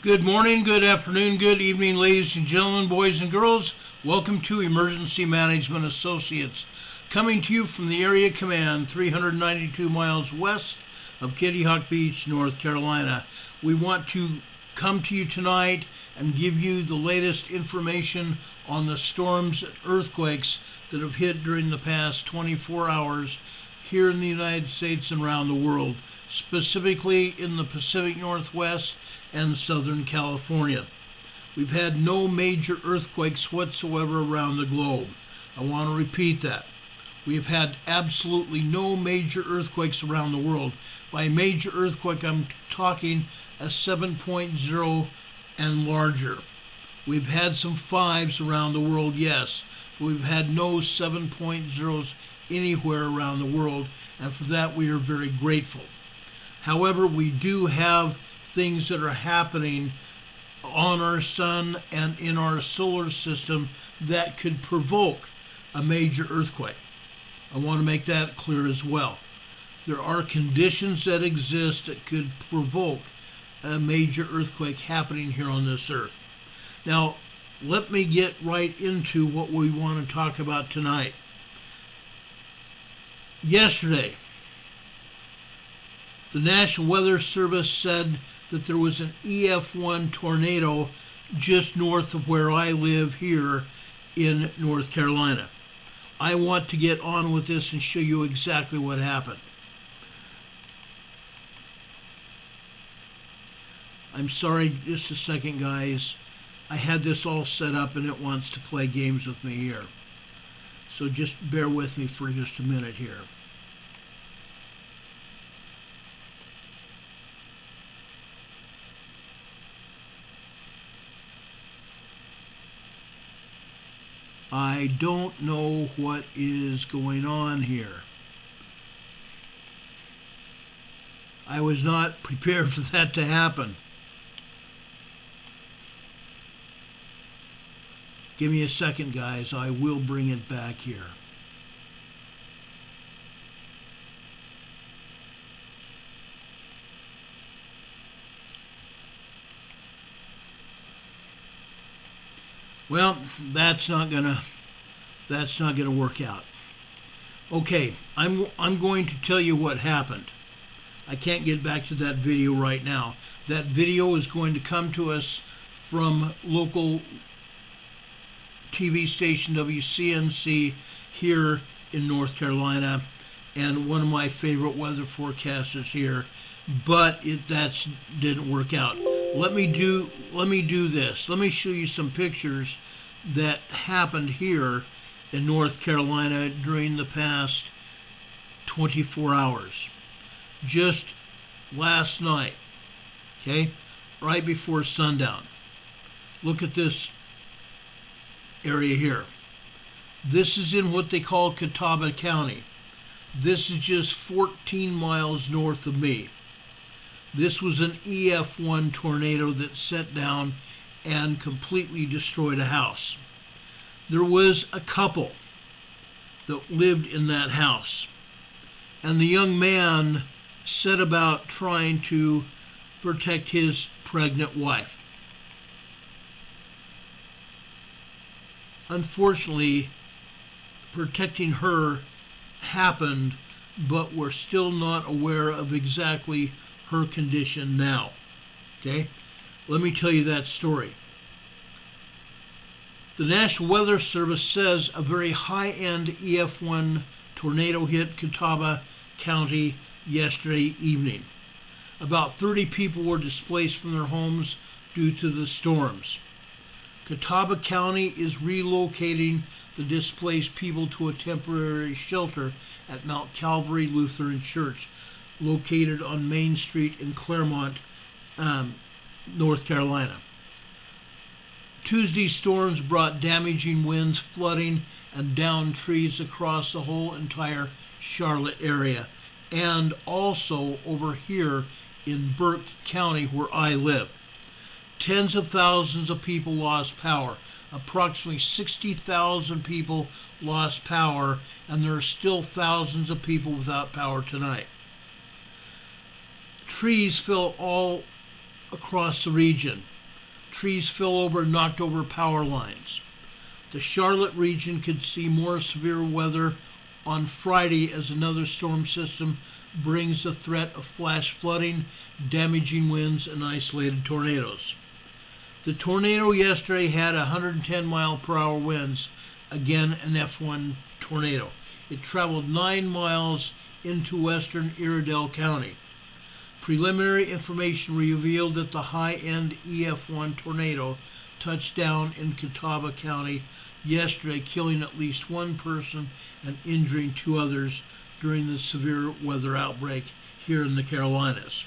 Good morning, good afternoon, good evening, ladies and gentlemen, boys and girls. Welcome to Emergency Management Associates, coming to you from the Area Command 392 miles west of Kitty Hawk Beach, North Carolina. We want to come to you tonight and give you the latest information on the storms and earthquakes that have hit during the past 24 hours here in the United States and around the world, specifically in the Pacific Northwest and Southern California. We've had no major earthquakes whatsoever around the globe. I want to repeat that. We've had absolutely no major earthquakes around the world. By major earthquake, I'm talking a 7.0 and larger. We've had some 5s around the world, yes. We've had no 7.0s anywhere around the world, and for that we are very grateful. However, we do have things that are happening on our sun and in our solar system that could provoke a major earthquake. I want to make that clear as well. There are conditions that exist that could provoke a major earthquake happening here on this earth. Now, let me get right into what we want to talk about tonight. Yesterday, the National Weather Service said that there was an EF1 tornado just north of where I live here in North Carolina. I want to get on with this and show you exactly what happened. I'm sorry, just a second, guys. I had this all set up and it wants to play games with me here. So just bear with me for just a minute here. I don't know what is going on here. I was not prepared for that to happen. Give me a second, guys. I will bring it back here. Well, that's not gonna work out. Okay, I'm going to tell you what happened. I can't get back to that video right now. That video is going to come to us from local TV station WCNC here in North Carolina, and one of my favorite weather forecasters here, but that didn't work out. Let me do this. Let me show you some pictures that happened here in North Carolina during the past 24 hours. Just last night, okay, right before sundown. Look at this area here. This is in what they call Catawba County. This is just 14 miles north of me. This was an EF1 tornado that set down and completely destroyed a house. There was a couple that lived in that house, and the young man set about trying to protect his pregnant wife. Unfortunately, protecting her happened, but we're still not aware of exactly her condition now. Okay? Let me tell you that story. The National Weather Service says a very high-end EF1 tornado hit Catawba County yesterday evening. About 30 people were displaced from their homes due to the storms. Catawba County is relocating the displaced people to a temporary shelter at Mount Calvary Lutheran Church, located on Main Street in Claremont, North Carolina. Tuesday's storms brought damaging winds, flooding, and downed trees across the whole entire Charlotte area, and also over here in Burke County where I live. Tens of thousands of people lost power. Approximately 60,000 people lost power, and there are still thousands of people without power tonight. Trees fell all across the region. Trees fell over and knocked over power lines. The Charlotte region could see more severe weather on Friday as another storm system brings the threat of flash flooding, damaging winds, and isolated tornadoes. The tornado yesterday had 110-mile-per-hour winds, again an F1 tornado. It traveled 9 miles into western Iredell County. Preliminary information revealed that the high-end EF1 tornado touched down in Catawba County yesterday, killing at least one person and injuring 2 others during the severe weather outbreak here in the Carolinas.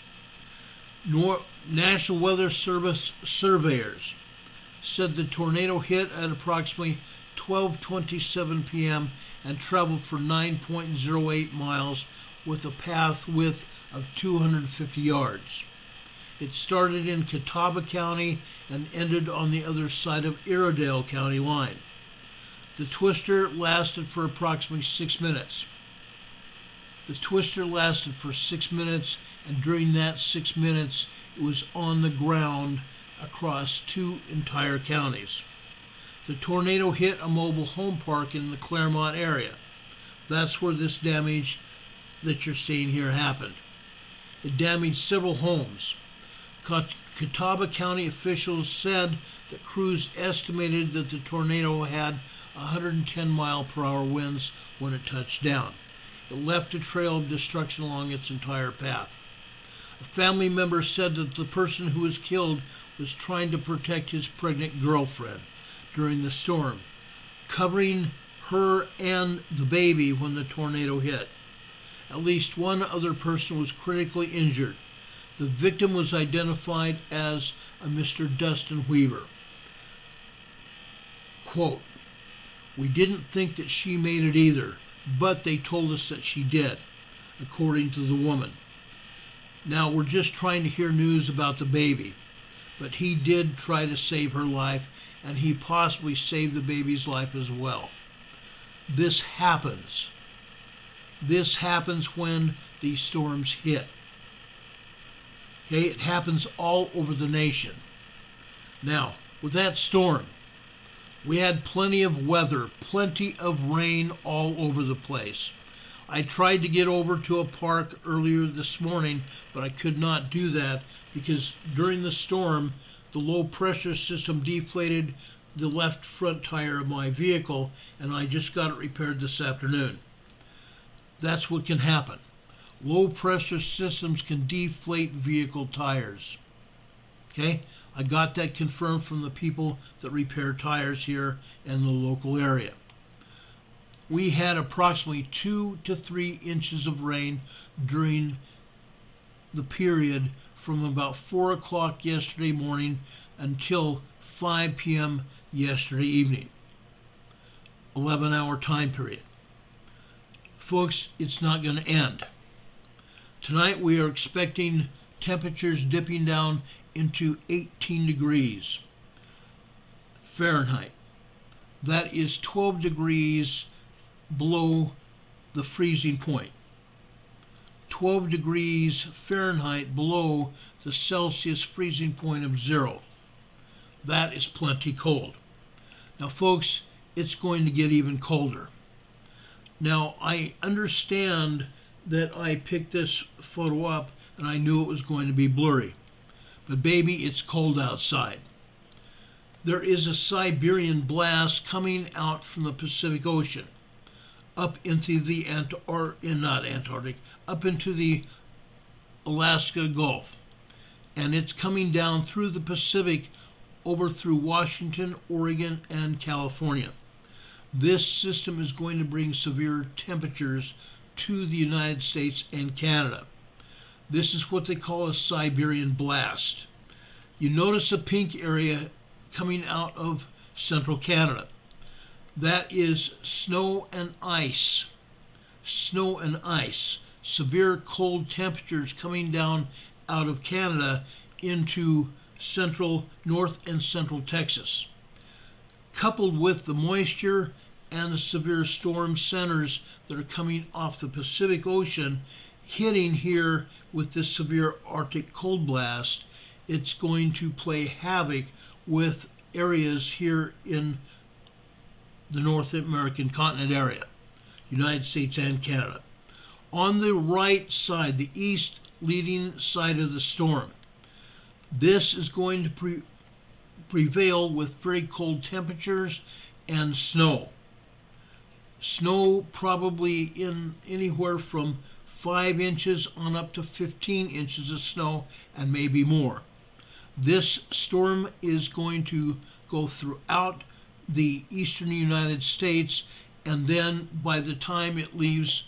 National Weather Service surveyors said the tornado hit at approximately 12:27 p.m. and traveled for 9.08 miles with a path width of 250 yards. It started in Catawba County and ended on the other side of Iredell County line. The twister lasted for approximately 6 minutes. And during that 6 minutes, it was on the ground across 2 entire counties. The tornado hit a mobile home park in the Claremont area. That's where this damage that you're seeing here happened. It damaged several homes. Catawba County officials said that crews estimated that the tornado had 110-mile-per-hour winds when it touched down. It left a trail of destruction along its entire path. A family member said that the person who was killed was trying to protect his pregnant girlfriend during the storm, covering her and the baby when the tornado hit. At least one other person was critically injured. The victim was identified as a Mr. Dustin Weaver. Quote, "We didn't think that she made it either, but they told us that she did," according to the woman. Now, we're just trying to hear news about the baby, but he did try to save her life, and he possibly saved the baby's life as well. This happens. This happens when these storms hit. Okay, it happens all over the nation. Now, with that storm, we had plenty of weather, plenty of rain all over the place. I tried to get over to a park earlier this morning, but I could not do that because during the storm, the low pressure system deflated the left front tire of my vehicle, and I just got it repaired this afternoon. That's what can happen. Low pressure systems can deflate vehicle tires. Okay? I got that confirmed from the people that repair tires here in the local area. We had approximately 2 to 3 inches of rain during the period from about 4 o'clock yesterday morning until 5 p.m. yesterday evening. 11-hour time period. Folks, it's not going to end. Tonight we are expecting temperatures dipping down into 18 degrees Fahrenheit. That is 12 degrees below the freezing point. 12 degrees Fahrenheit below the Celsius freezing point of 0. That is plenty cold. Now, folks, it's going to get even colder. Now, I understand that I picked this photo up and I knew it was going to be blurry. But baby, it's cold outside. There is a Siberian blast coming out from the Pacific Ocean up into the up into the Alaska Gulf. And it's coming down through the Pacific over through Washington, Oregon, and California. This system is going to bring severe temperatures to the United States and Canada. This is what they call a Siberian blast. You notice a pink area coming out of central Canada. That is snow and ice. Snow and ice. Severe cold temperatures coming down out of Canada into north and central Texas. Coupled with the moisture and the severe storm centers that are coming off the Pacific Ocean, hitting here with this severe Arctic cold blast, it's going to play havoc with areas here in the North American continent area, United States and Canada. On the right side, the east leading side of the storm, this is going to prevail with very cold temperatures and snow. Snow probably in anywhere from 5 inches on up to 15 inches of snow and maybe more. This storm is going to go throughout the eastern United States, and then by the time it leaves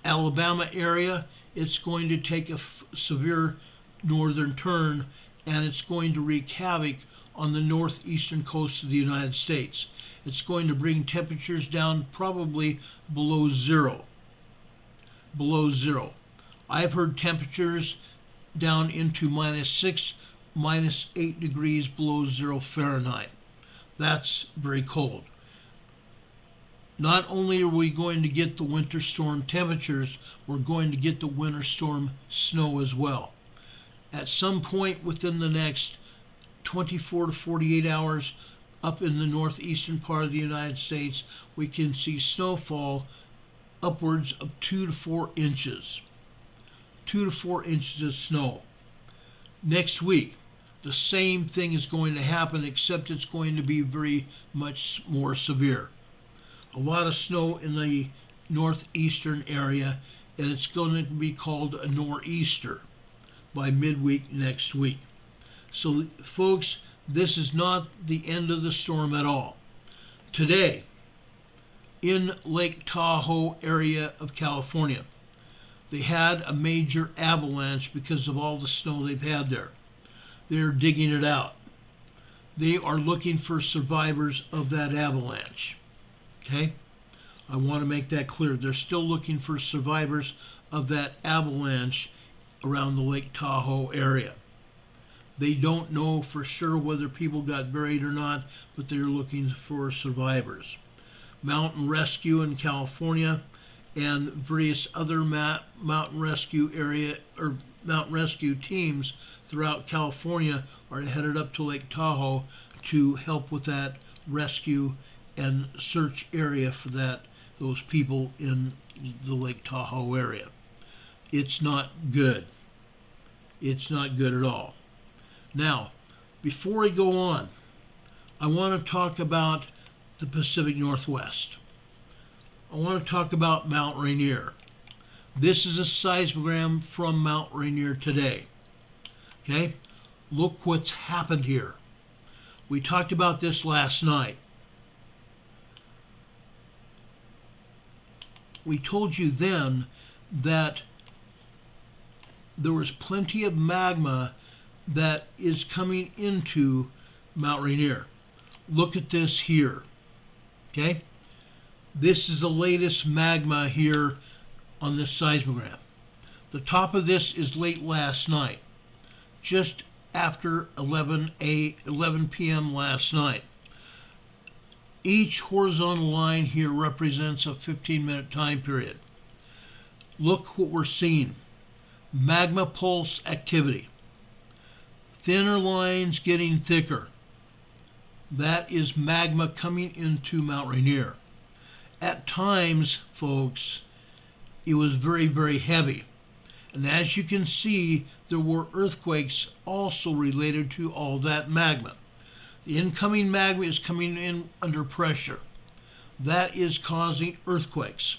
Alabama area, it's going to take a severe northern turn, and it's going to wreak havoc on the northeastern coast of the United States. It's going to bring temperatures down probably below zero. Below zero. I've heard temperatures down into -6, -8 degrees below 0 Fahrenheit. That's very cold. Not only are we going to get the winter storm temperatures, we're going to get the winter storm snow as well. At some point within the next 24 to 48 hours, up in the northeastern part of the United States, we can see snowfall upwards of 2 to 4 inches. 2 to 4 inches of snow. Next week, the same thing is going to happen, except it's going to be very much more severe. A lot of snow in the northeastern area, and it's going to be called a nor'easter by midweek next week. So, folks, this is not the end of the storm at all. Today, in Lake Tahoe area of California, they had a major avalanche because of all the snow they've had there. They're digging it out. They are looking for survivors of that avalanche. Okay? I want to make that clear. They're still looking for survivors of that avalanche around the Lake Tahoe area. They don't know for sure whether people got buried or not, but they're looking for survivors. Mountain rescue in California and various other mountain rescue area or mountain rescue teams throughout California are headed up to Lake Tahoe to help with that rescue and search area for those people in the Lake Tahoe area. It's not good. It's not good at all. Now, before we go on, I want to talk about the Pacific Northwest. I want to talk about Mount Rainier. This is a seismogram from Mount Rainier today. Okay? Look what's happened here. We talked about this last night. We told you then that there was plenty of magma that is coming into Mount Rainier. Look at this here. Okay? This is the latest magma here on this seismogram. The top of this is late last night, just after 11 p.m. last night. Each horizontal line here represents a 15-minute time period. Look what we're seeing. Magma pulse activity. Thinner lines getting thicker. That is magma coming into Mount Rainier. At times, folks, it was very, very heavy. And as you can see, there were earthquakes also related to all that magma. The incoming magma is coming in under pressure. That is causing earthquakes.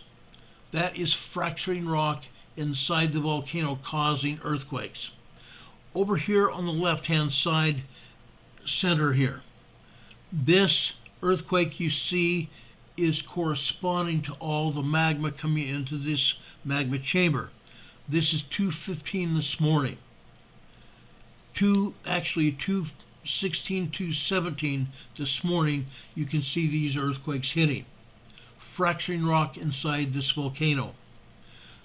That is fracturing rock inside the volcano causing earthquakes. Over here on the left-hand side, center here, this earthquake you see is corresponding to all the magma coming into this magma chamber. This is 2:15 this morning. 2:16, 2:17 this morning, you can see these earthquakes hitting. Fracturing rock inside this volcano.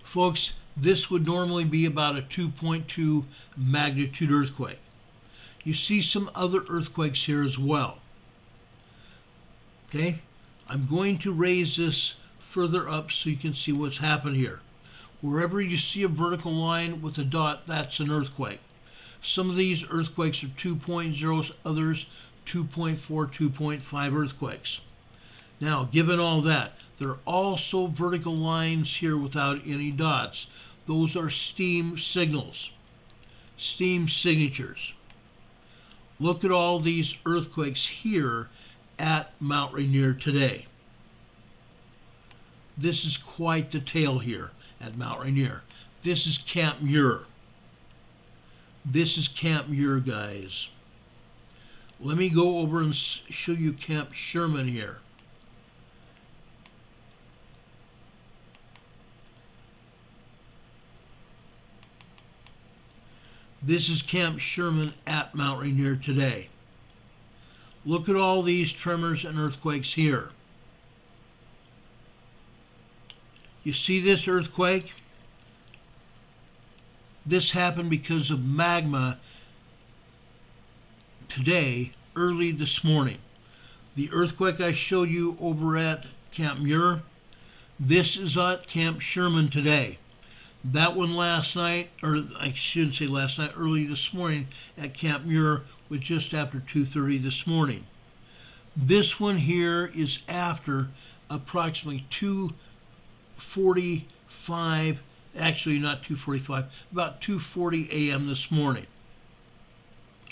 Folks, this would normally be about a 2.2 magnitude earthquake. You see some other earthquakes here as well. Okay? I'm going to raise this further up so you can see what's happened here. Wherever you see a vertical line with a dot, that's an earthquake. Some of these earthquakes are 2.0, others 2.4, 2.5 earthquakes. Now, given all that, there are also vertical lines here without any dots. Those are steam signals, steam signatures. Look at all these earthquakes here at Mount Rainier today. This is quite the tale here at Mount Rainier. This is Camp Muir. This is Camp Muir, guys. Let me go over and show you Camp Sherman here. This is Camp Sherman at Mount Rainier today. Look at all these tremors and earthquakes here. You see this earthquake? This happened because of magma today, early this morning. The earthquake I showed you over at Camp Muir, this is at Camp Sherman today. That one last night, or I shouldn't say last night, early this morning at Camp Muir was just after 2:30 this morning. This one here is after approximately 2:45, actually not 2:45, about 2:40 a.m. this morning.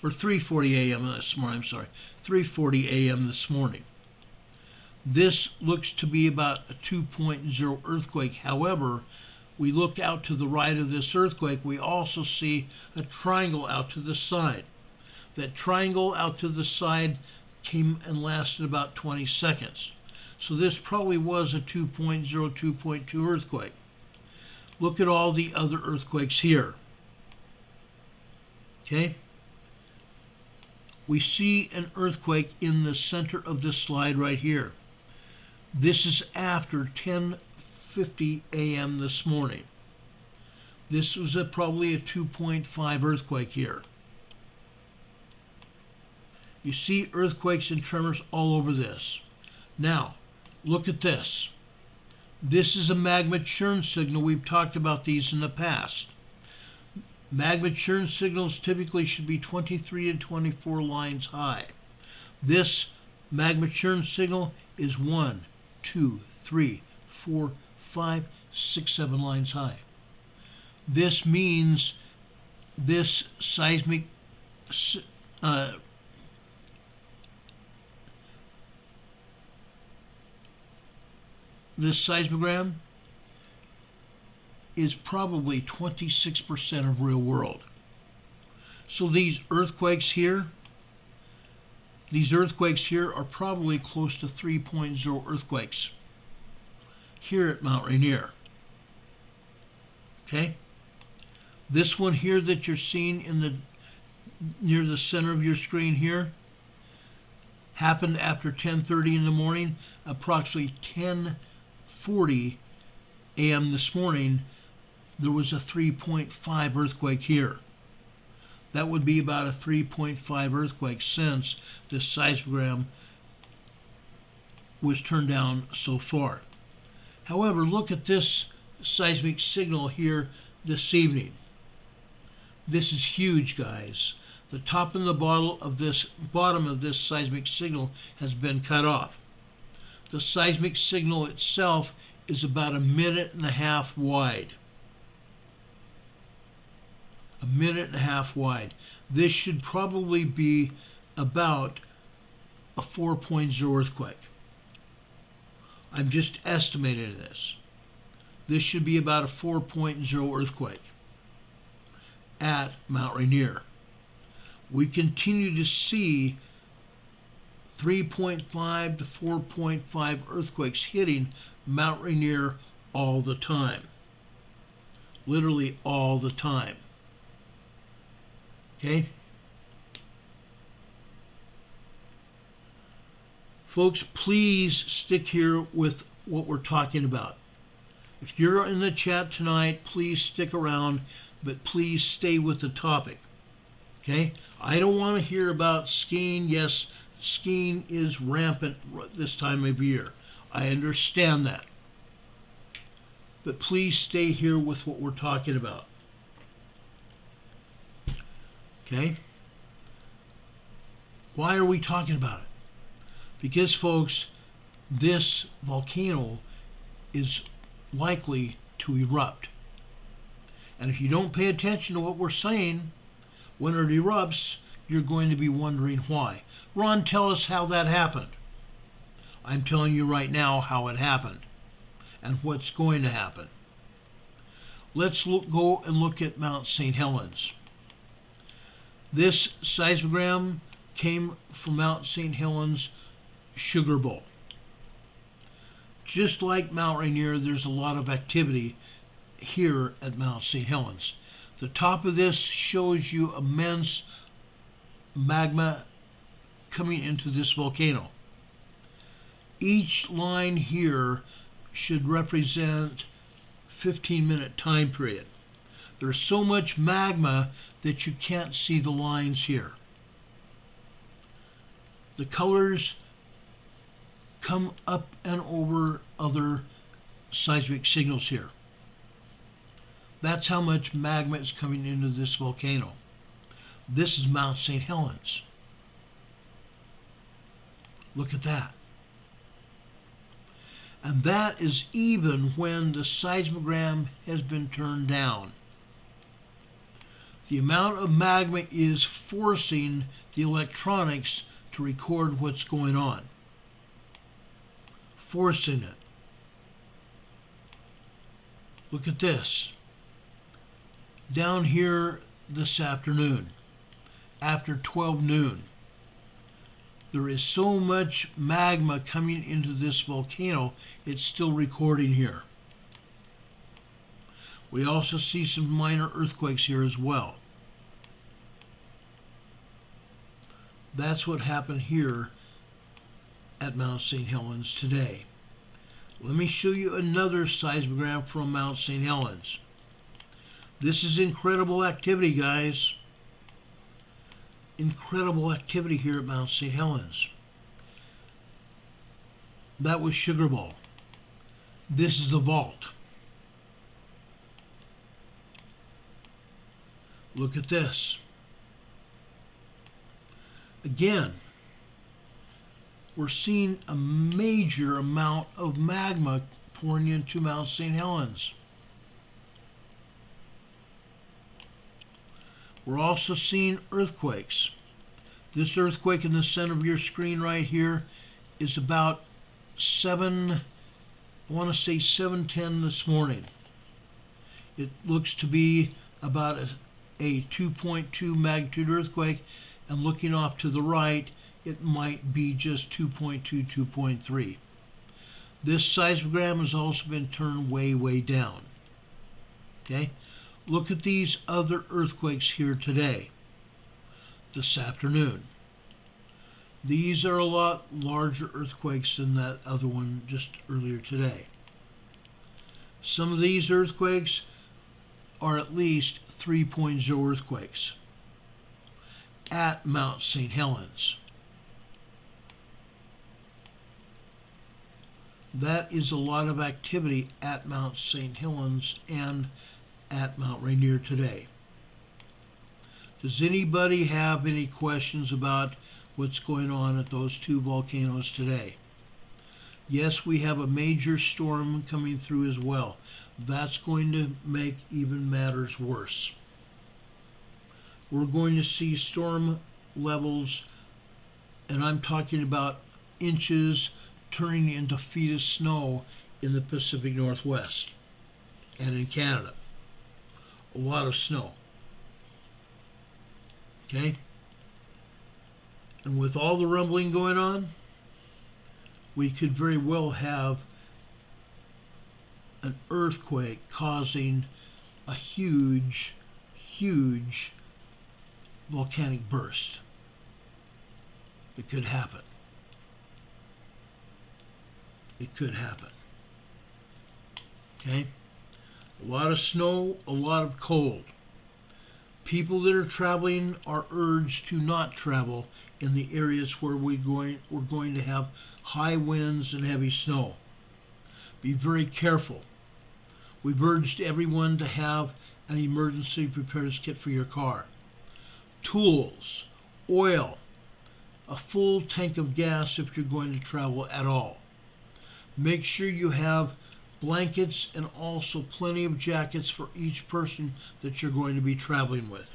Or 3:40 a.m. this morning, I'm sorry, 3:40 a.m. this morning. This looks to be about a 2.0 earthquake. However, we look out to the right of this earthquake, we also see a triangle out to the side. That triangle out to the side came and lasted about 20 seconds. So this probably was a 2.0, 2.2 earthquake. Look at all the other earthquakes here. Okay? We see an earthquake in the center of this slide right here. This is after 10:50 a.m. this morning. This was probably a 2.5 earthquake here. You see earthquakes and tremors all over this. Now, look at this. This is a magma churn signal. We've talked about these in the past. Magma churn signals typically should be 23 to 24 lines high. This magma churn signal is 1, 2, 3, 4, 5, 6, 7 lines high. This means this seismic this seismogram is probably 26% of real world. So these earthquakes here are probably close to 3.0 earthquakes here at Mount Rainier. Okay? This one here that you're seeing in the near the center of your screen here happened after 10:30 in the morning. Approximately 10:40 a.m. this morning, there was a 3.5 earthquake here. That would be about a 3.5 earthquake since this seismogram was turned down so far. However, look at this seismic signal here this evening. This is huge, guys. The top and the bottom of this seismic signal has been cut off. The seismic signal itself is about a minute and a half wide. A minute and a half wide. This should probably be about a 4.0 earthquake. I'm just estimating this. This should be about a 4.0 earthquake at Mount Rainier. We continue to see 3.5 to 4.5 earthquakes hitting Mount Rainier all the time. Literally all the time. Okay? Folks, please stick here with what we're talking about. If you're in the chat tonight, please stick around, but please stay with the topic. Okay? I don't want to hear about skiing. Yes, skiing is rampant this time of year. I understand that. But please stay here with what we're talking about. Okay? Why are we talking about it? Because, folks, this volcano is likely to erupt. And if you don't pay attention to what we're saying, when it erupts, you're going to be wondering why. Ron, tell us how that happened. I'm telling you right now how it happened and what's going to happen. Let's go and look at Mount St. Helens. This seismogram came from Mount St. Helens Sugar Bowl. Just like Mount Rainier, there's a lot of activity here at Mount St. Helens. The top of this shows you immense magma coming into this volcano. Each line here should represent 15-minute time period. There's so much magma that you can't see the lines here. The colors come up and over other seismic signals here. That's how much magma is coming into this volcano. This is Mount St. Helens. Look at that. And that is even when the seismogram has been turned down. The amount of magma is forcing the electronics to record what's going on. Forcing it. Look at this. Down here this afternoon, after 12 noon, there is so much magma coming into this volcano, it's still recording here. We also see some minor earthquakes here as well. That's what happened here at Mount St. Helens today. Let me show you another seismogram from Mount St. Helens. This is incredible activity, guys. Incredible activity here at Mount St. Helens. That was Sugar Bowl. This is the vault. Look at this. Again, we're seeing a major amount of magma pouring into Mount St. Helens. We're also seeing earthquakes. This earthquake in the center of your screen right here is about 7:10 this morning. It looks to be about a 2.2 magnitude earthquake, and looking off to the right, it might be just 2.2, 2.3. This seismogram has also been turned way, way down. Okay? Look at these other earthquakes here today, this afternoon. These are a lot larger earthquakes than that other one just earlier today. Some of these earthquakes are at least 3.0 earthquakes at Mount St. Helens. That is a lot of activity at Mount St. Helens and at Mount Rainier today. Does anybody have any questions about what's going on at those two volcanoes today? Yes, we have a major storm coming through as well. That's going to make even matters worse. We're going to see storm levels, and I'm talking about inches turning into feet of snow in the Pacific Northwest and in Canada. A lot of snow. Okay? And with all the rumbling going on, we could very well have an earthquake causing a huge, huge volcanic burst. It could happen. It could happen. Okay? A lot of snow, a lot of cold. People that are traveling are urged to not travel in the areas where we're going to have high winds and heavy snow. Be very careful. We've urged everyone to have an emergency preparedness kit for your car. tools, oil, a full tank of gas if you're going to travel at all. Make sure you have blankets and also plenty of jackets for each person that you're going to be traveling with.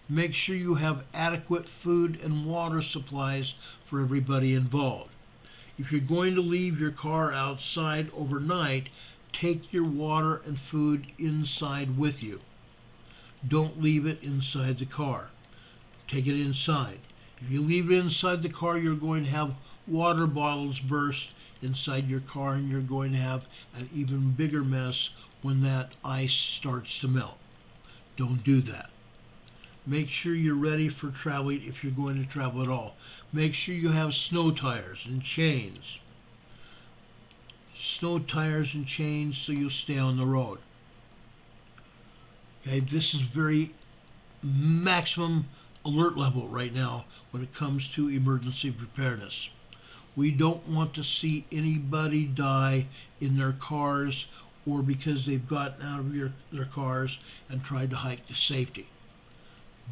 Make sure you have adequate food and water supplies for everybody involved. If you're going to leave your car outside overnight, take your water and food inside with you. Don't leave it inside the car. Take it inside. If you leave it inside the car, you're going to have water bottles burst inside your car, and you're going to have an even bigger mess when that ice starts to melt. Don't do that. Make sure you're ready for traveling if you're going to travel at all. Make sure you have snow tires and chains. Snow tires and chains so you'll stay on the road. Okay, this is very maximum alert level right now when it comes to emergency preparedness. We don't want to see anybody die in their cars or because they've gotten out of their cars and tried to hike to safety.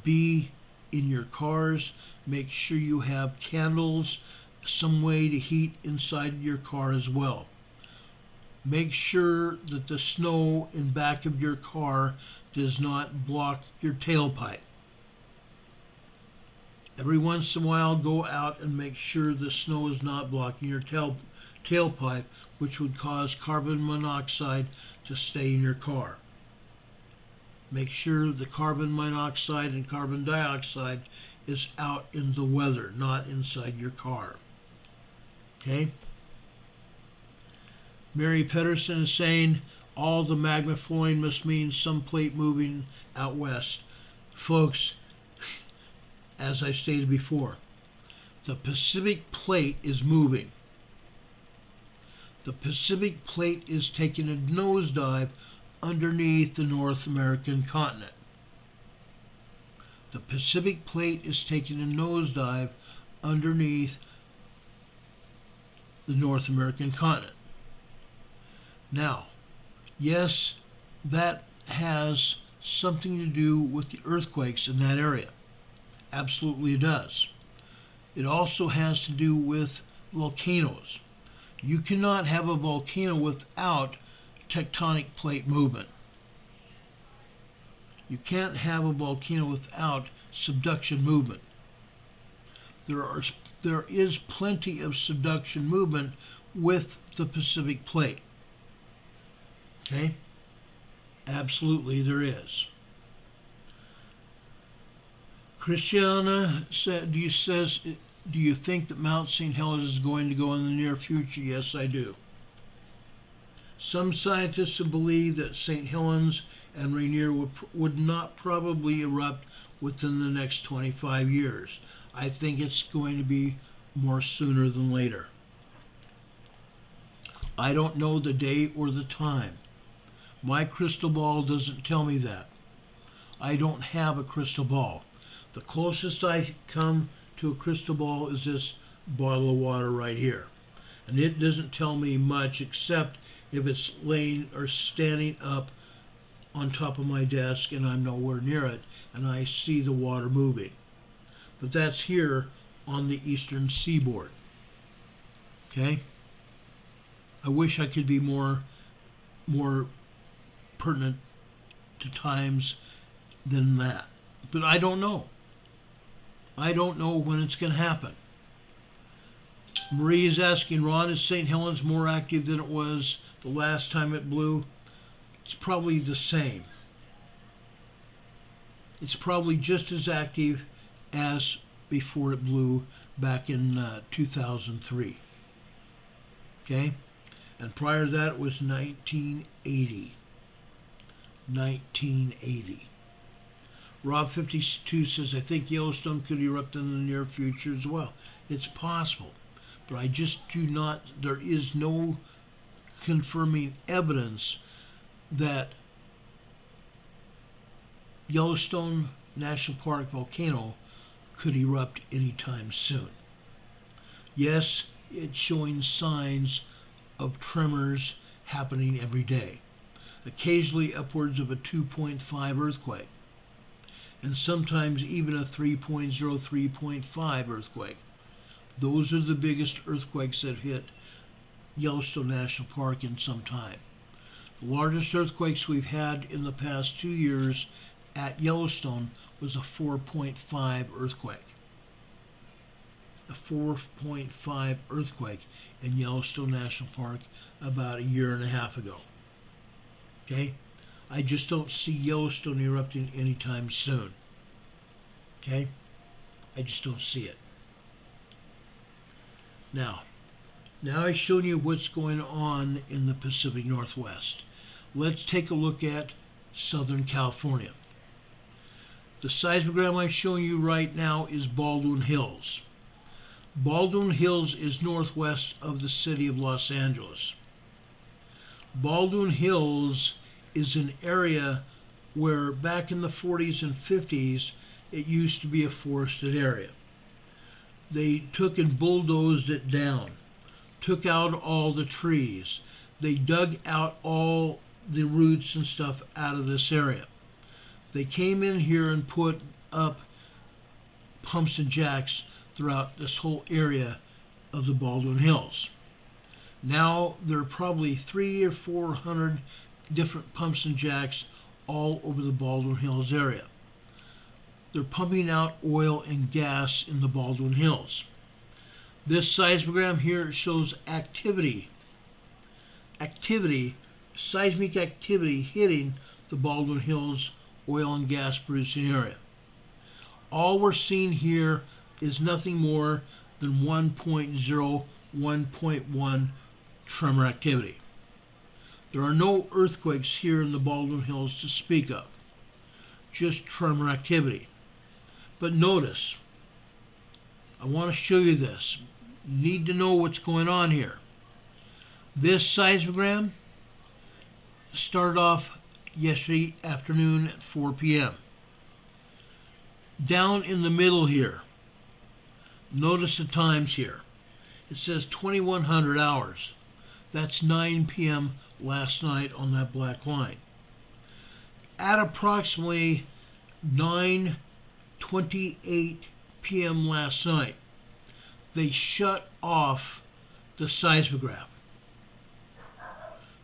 Be in your cars. Make sure you have candles, some way to heat inside your car as well. Make sure that the snow in back of your car does not block your tailpipe. Every once in a while, go out and make sure the snow is not blocking your tailpipe, which would cause carbon monoxide to stay in your car. Make sure the carbon monoxide and carbon dioxide is out in the weather, not inside your car. Okay? Mary Pedersen is saying all the magma flowing must mean some plate moving out west. Folks, as I stated before, the Pacific plate is moving. The Pacific plate is taking a nosedive underneath the North American continent. The Pacific plate is taking a nosedive underneath the North American continent. Now, yes, that has something to do with the earthquakes in that area. Absolutely it does. It also has to do with volcanoes. You cannot have a volcano without tectonic plate movement. You can't have a volcano without subduction movement. There is plenty of subduction movement with the Pacific plate. Okay? Absolutely there is. Christiana said, do you think that Mount St. Helens is going to go in the near future? Yes, I do. Some scientists believe that St. Helens and Rainier would not probably erupt within the next 25 years. I think it's going to be more sooner than later. I don't know the day or the time. My crystal ball doesn't tell me that. I don't have a crystal ball. The closest I come to a crystal ball is this bottle of water right here. And it doesn't tell me much except if it's laying or standing up on top of my desk and I'm nowhere near it and I see the water moving. But that's here on the eastern seaboard. Okay? I wish I could be more pertinent to times than that. But I don't know. I don't know when it's going to happen. Marie is asking, Ron, is St. Helens more active than it was the last time it blew? It's probably the same. It's probably just as active as before it blew back in 2003. Okay? And prior to that it was 1980. 1980. Rob 52 says, I think Yellowstone could erupt in the near future as well. It's possible. But I just do not, there is no confirming evidence that Yellowstone National Park volcano could erupt anytime soon. Yes, it's showing signs of tremors happening every day. Occasionally upwards of a 2.5 earthquake. and sometimes even a 3.0, 3.5 earthquake. Those are the biggest earthquakes that hit Yellowstone National Park in some time. The largest earthquakes we've had in the past 2 years at Yellowstone was a 4.5 earthquake. A 4.5 earthquake in Yellowstone National Park about a year and a half ago. Okay? I just don't see Yellowstone erupting anytime soon. Okay? I just don't see it. Now I've shown you what's going on in the Pacific Northwest. Let's take a look at Southern California. The seismogram I'm showing you right now is Baldwin Hills. Baldwin Hills is northwest of the city of Los Angeles. Baldwin Hills is an area where back in the 40s and 50s it used to be a forested area. They took and bulldozed it down, took out all the trees. They dug out all the roots and stuff out of this area. They came in here and put up pumps and jacks throughout this whole area of the Baldwin Hills. Now there are probably 300 or 400 different pumps and jacks all over the Baldwin Hills area. They're pumping out oil and gas in the Baldwin Hills. This seismogram here shows activity, seismic activity hitting the Baldwin Hills oil and gas producing area. All we're seeing here is nothing more than 1.0, 1.1 tremor activity. There are no earthquakes here in the Baldwin Hills to speak of, just tremor activity. But notice, I want to show you this. You need to know what's going on here. This seismogram started off yesterday afternoon at 4 p.m. Down in the middle here, notice the times here. It says 2100 hours. That's 9 p.m. last night on that black line. At approximately 9:28 p.m. last night, they shut off the seismograph.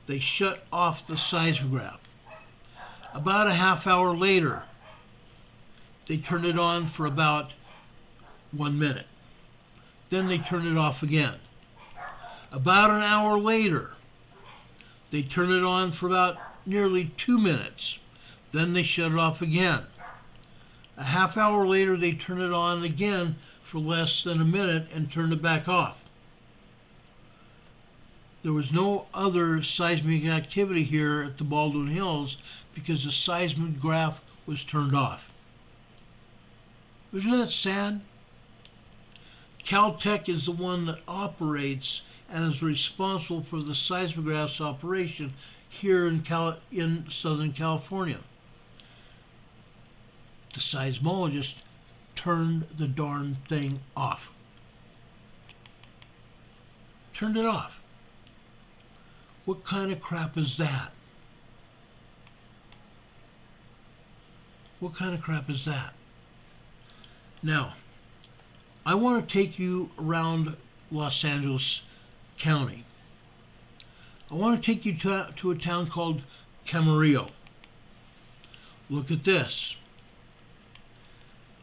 They shut off the seismograph. About a half hour later, they turned it on for about 1 minute. Then they turned it off again. About an hour later, they turned it on for about nearly 2 minutes. Then they shut it off again. A half hour later, they turned it on again for less than a minute and turned it back off. There was no other seismic activity here at the Baldwin Hills because the seismograph was turned off. Isn't that sad? Caltech is the one that operates and is responsible for the seismograph's operation here in Southern California. The seismologist turned the darn thing off. Turned it off. What kind of crap is that? What kind of crap is that? Now, I want to take you around Los Angeles County. I want to take you to a town called Camarillo. Look at this.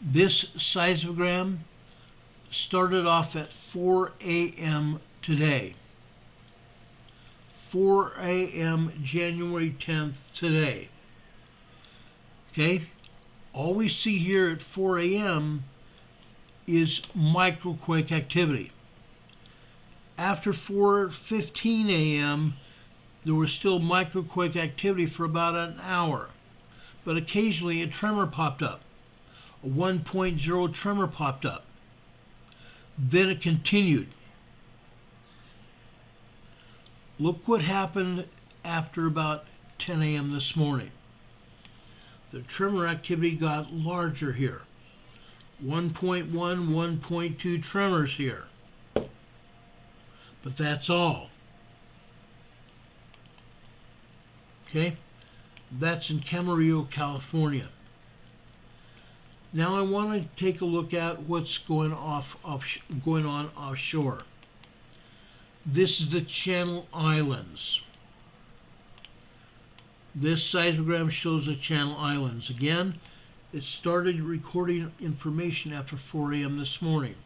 This seismogram started off at 4 a.m. today. 4 a.m. January 10th today. Okay? All we see here at 4 a.m. is microquake activity. After 4:15 a.m., there was still microquake activity for about an hour. But occasionally a tremor popped up. A 1.0 tremor popped up. Then it continued. Look what happened after about 10 a.m. this morning. The tremor activity got larger here. 1.1, 1.2 tremors here. But that's all. Okay? That's in Camarillo, California. Now I want to take a look at what's going on offshore. This is the Channel Islands. This seismogram shows the Channel Islands. Again, it started recording information after 4 a.m. this morning.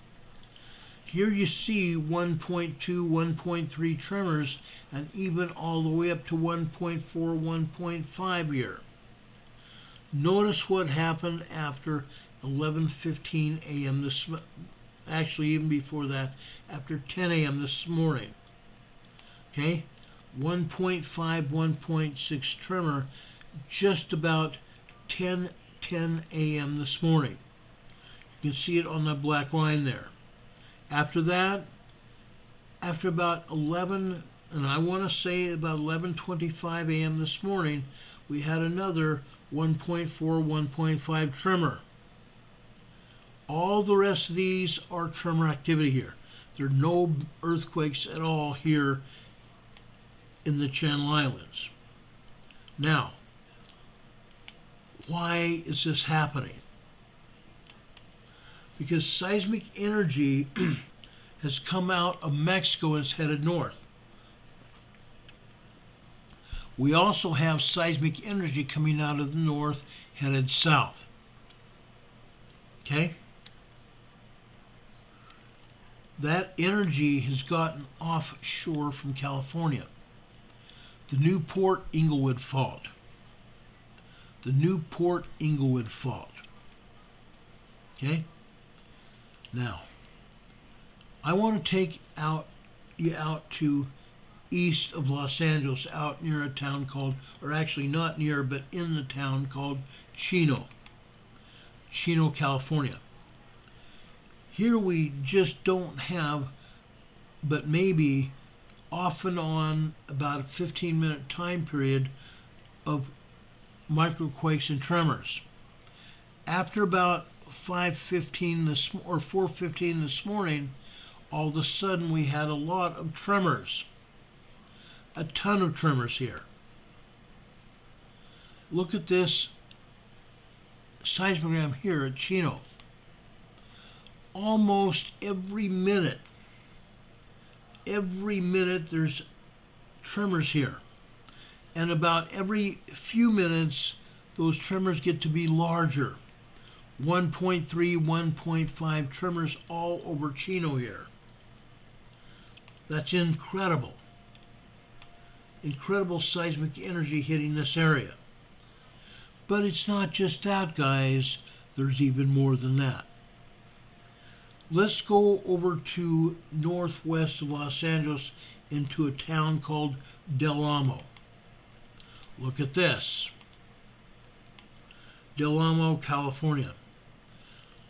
Here you see 1.2, 1.3 tremors, and even all the way up to 1.4, 1.5 here. Notice what happened after 11:15 a.m. actually even before that, after 10 a.m. this morning. Okay, 1.5, 1.6 tremor, just about 10 a.m. this morning. You can see it on the black line there. After that, after about 11, and I want to say about 11:25 a.m. this morning, we had another 1.4, 1.5 tremor. All the rest of these are tremor activity here. There are no earthquakes at all here in the Channel Islands. Now, why is this happening? Because seismic energy has come out of Mexico and is headed north. We also have seismic energy coming out of the north headed south. Okay? That energy has gotten offshore from California. The Newport-Inglewood Fault. The Newport-Inglewood Fault. Okay? Now, I want to take you out to east of Los Angeles, out near a town called, or actually not near, but in the town called Chino, California. Here we just don't have, but maybe off and on about a 15-minute time period of microquakes and tremors. After about 5:15 or 4:15 this morning, all of a sudden we had a lot of tremors. A ton of tremors here. Look at this seismogram here at Chino. Almost every minute there's tremors here. And about every few minutes, those tremors get to be larger. 1.3, 1.5 tremors all over Chino here. That's incredible. Incredible seismic energy hitting this area. But it's not just that, guys. There's even more than that. Let's go over to northwest of Los Angeles into a town called Del Amo. Look at this. Del Amo, California.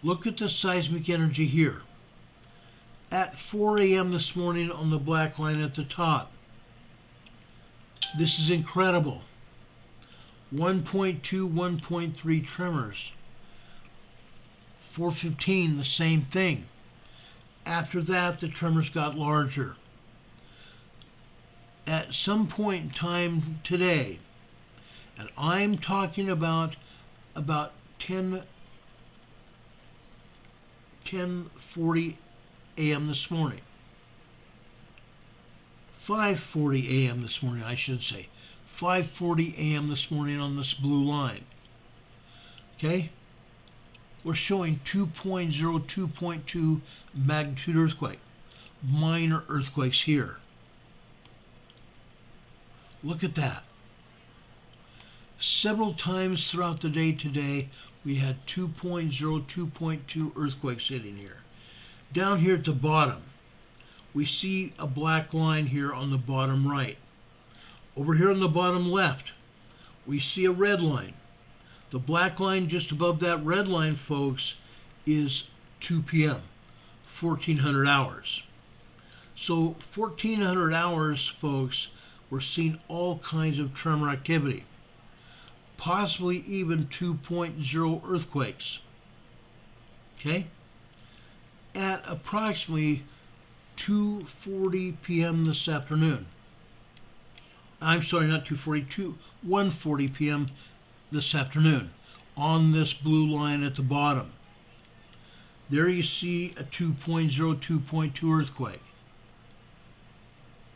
Look at the seismic energy here. At 4 a.m. this morning on the black line at the top. This is incredible. 1.2, 1.3 tremors. 4:15, the same thing. After that, the tremors got larger. At some point in time today, and I'm talking about 10:40 a.m. this morning. 5:40 a.m. this morning, I should say. 5:40 a.m. this morning on this blue line. Okay? We're showing 2.0, 2.2 magnitude earthquake. Minor earthquakes here. Look at that. Several times throughout the day today, we had 2.0, 2.2 earthquakes hitting here. Down here at the bottom, we see a black line here on the bottom right. Over here on the bottom left, we see a red line. The black line just above that red line, folks, is 2 p.m., 1400 hours. So 1400 hours, folks, we're seeing all kinds of tremor activity, possibly even 2.0 earthquakes. Okay? At approximately 2:40 p.m. this afternoon. I'm sorry, not 2:40, 1:40 p.m. this afternoon. on this blue line at the bottom. There you see a 2.0, 2.2 earthquake.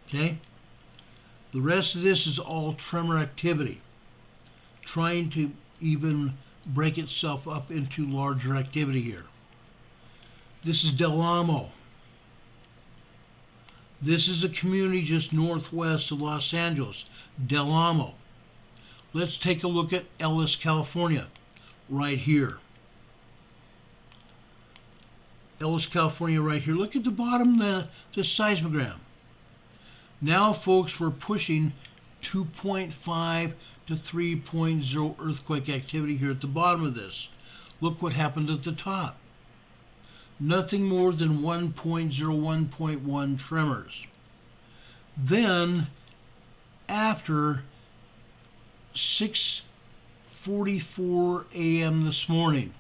Okay? The rest of this is all tremor activity, trying to even break itself up into larger activity here. This is Del Amo. This is a community just northwest of Los Angeles, Del Amo. Let's take a look at Ellis, California, right here. Ellis, California, right here. Look at the bottom of the seismogram. Now, folks, we're pushing 2.5 to 3.0 earthquake activity here at the bottom of this. Look what happened at the top. Nothing more than 1.0, 1.1 tremors. Then, after 6:44 a.m. this morning,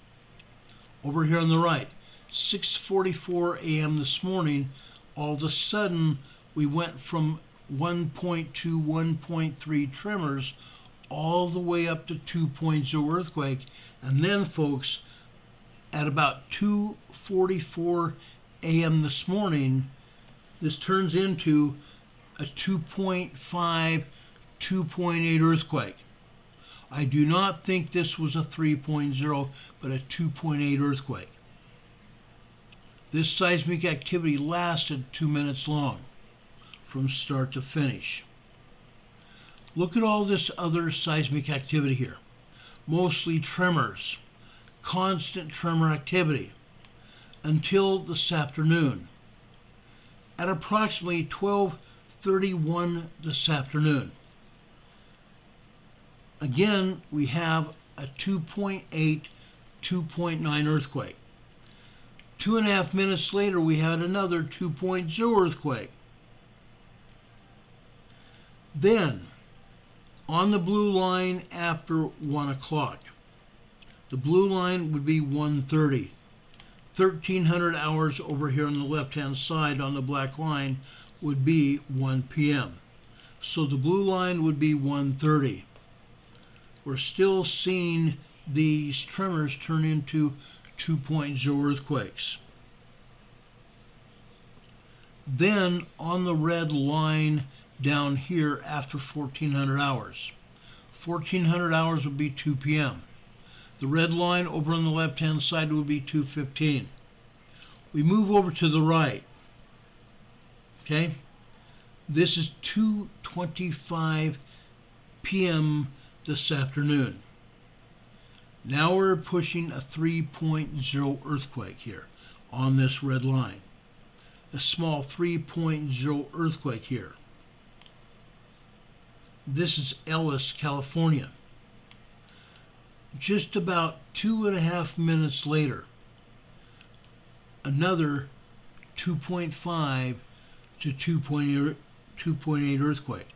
over here on the right, 6:44 a.m. this morning, all of a sudden we went from 1.2, 1.3 tremors all the way up to 2.0 earthquake. And then, folks, at about 2:44 a.m. this morning, this turns into a 2.5, 2.8 earthquake. I do not think this was a 3.0, but a 2.8 earthquake. This seismic activity lasted 2 minutes long, from start to finish. Look at all this other seismic activity here. Mostly tremors, constant tremor activity, until this afternoon. At approximately 12:31 this afternoon, again, we have a 2.8, 2.9 earthquake. 2.5 minutes later, we had another 2.0 earthquake. Then, on the blue line after 1 o'clock, the blue line would be 1:30. 1300 hours over here on the left-hand side on the black line would be 1 p.m. So the blue line would be 1:30. We're still seeing these tremors turn into 2.0 earthquakes. Then on the red line down here after 1400 hours. 1400 hours would be 2 p.m. The red line over on the left-hand side would be 2:15. We move over to the right. Okay? This is 2:25 p.m. this afternoon. Now we're pushing a 3.0 earthquake here on this red line. A small 3.0 earthquake here. This is Ellis, California. Just about 2.5 minutes later, another 2.5 to 2.8 earthquake.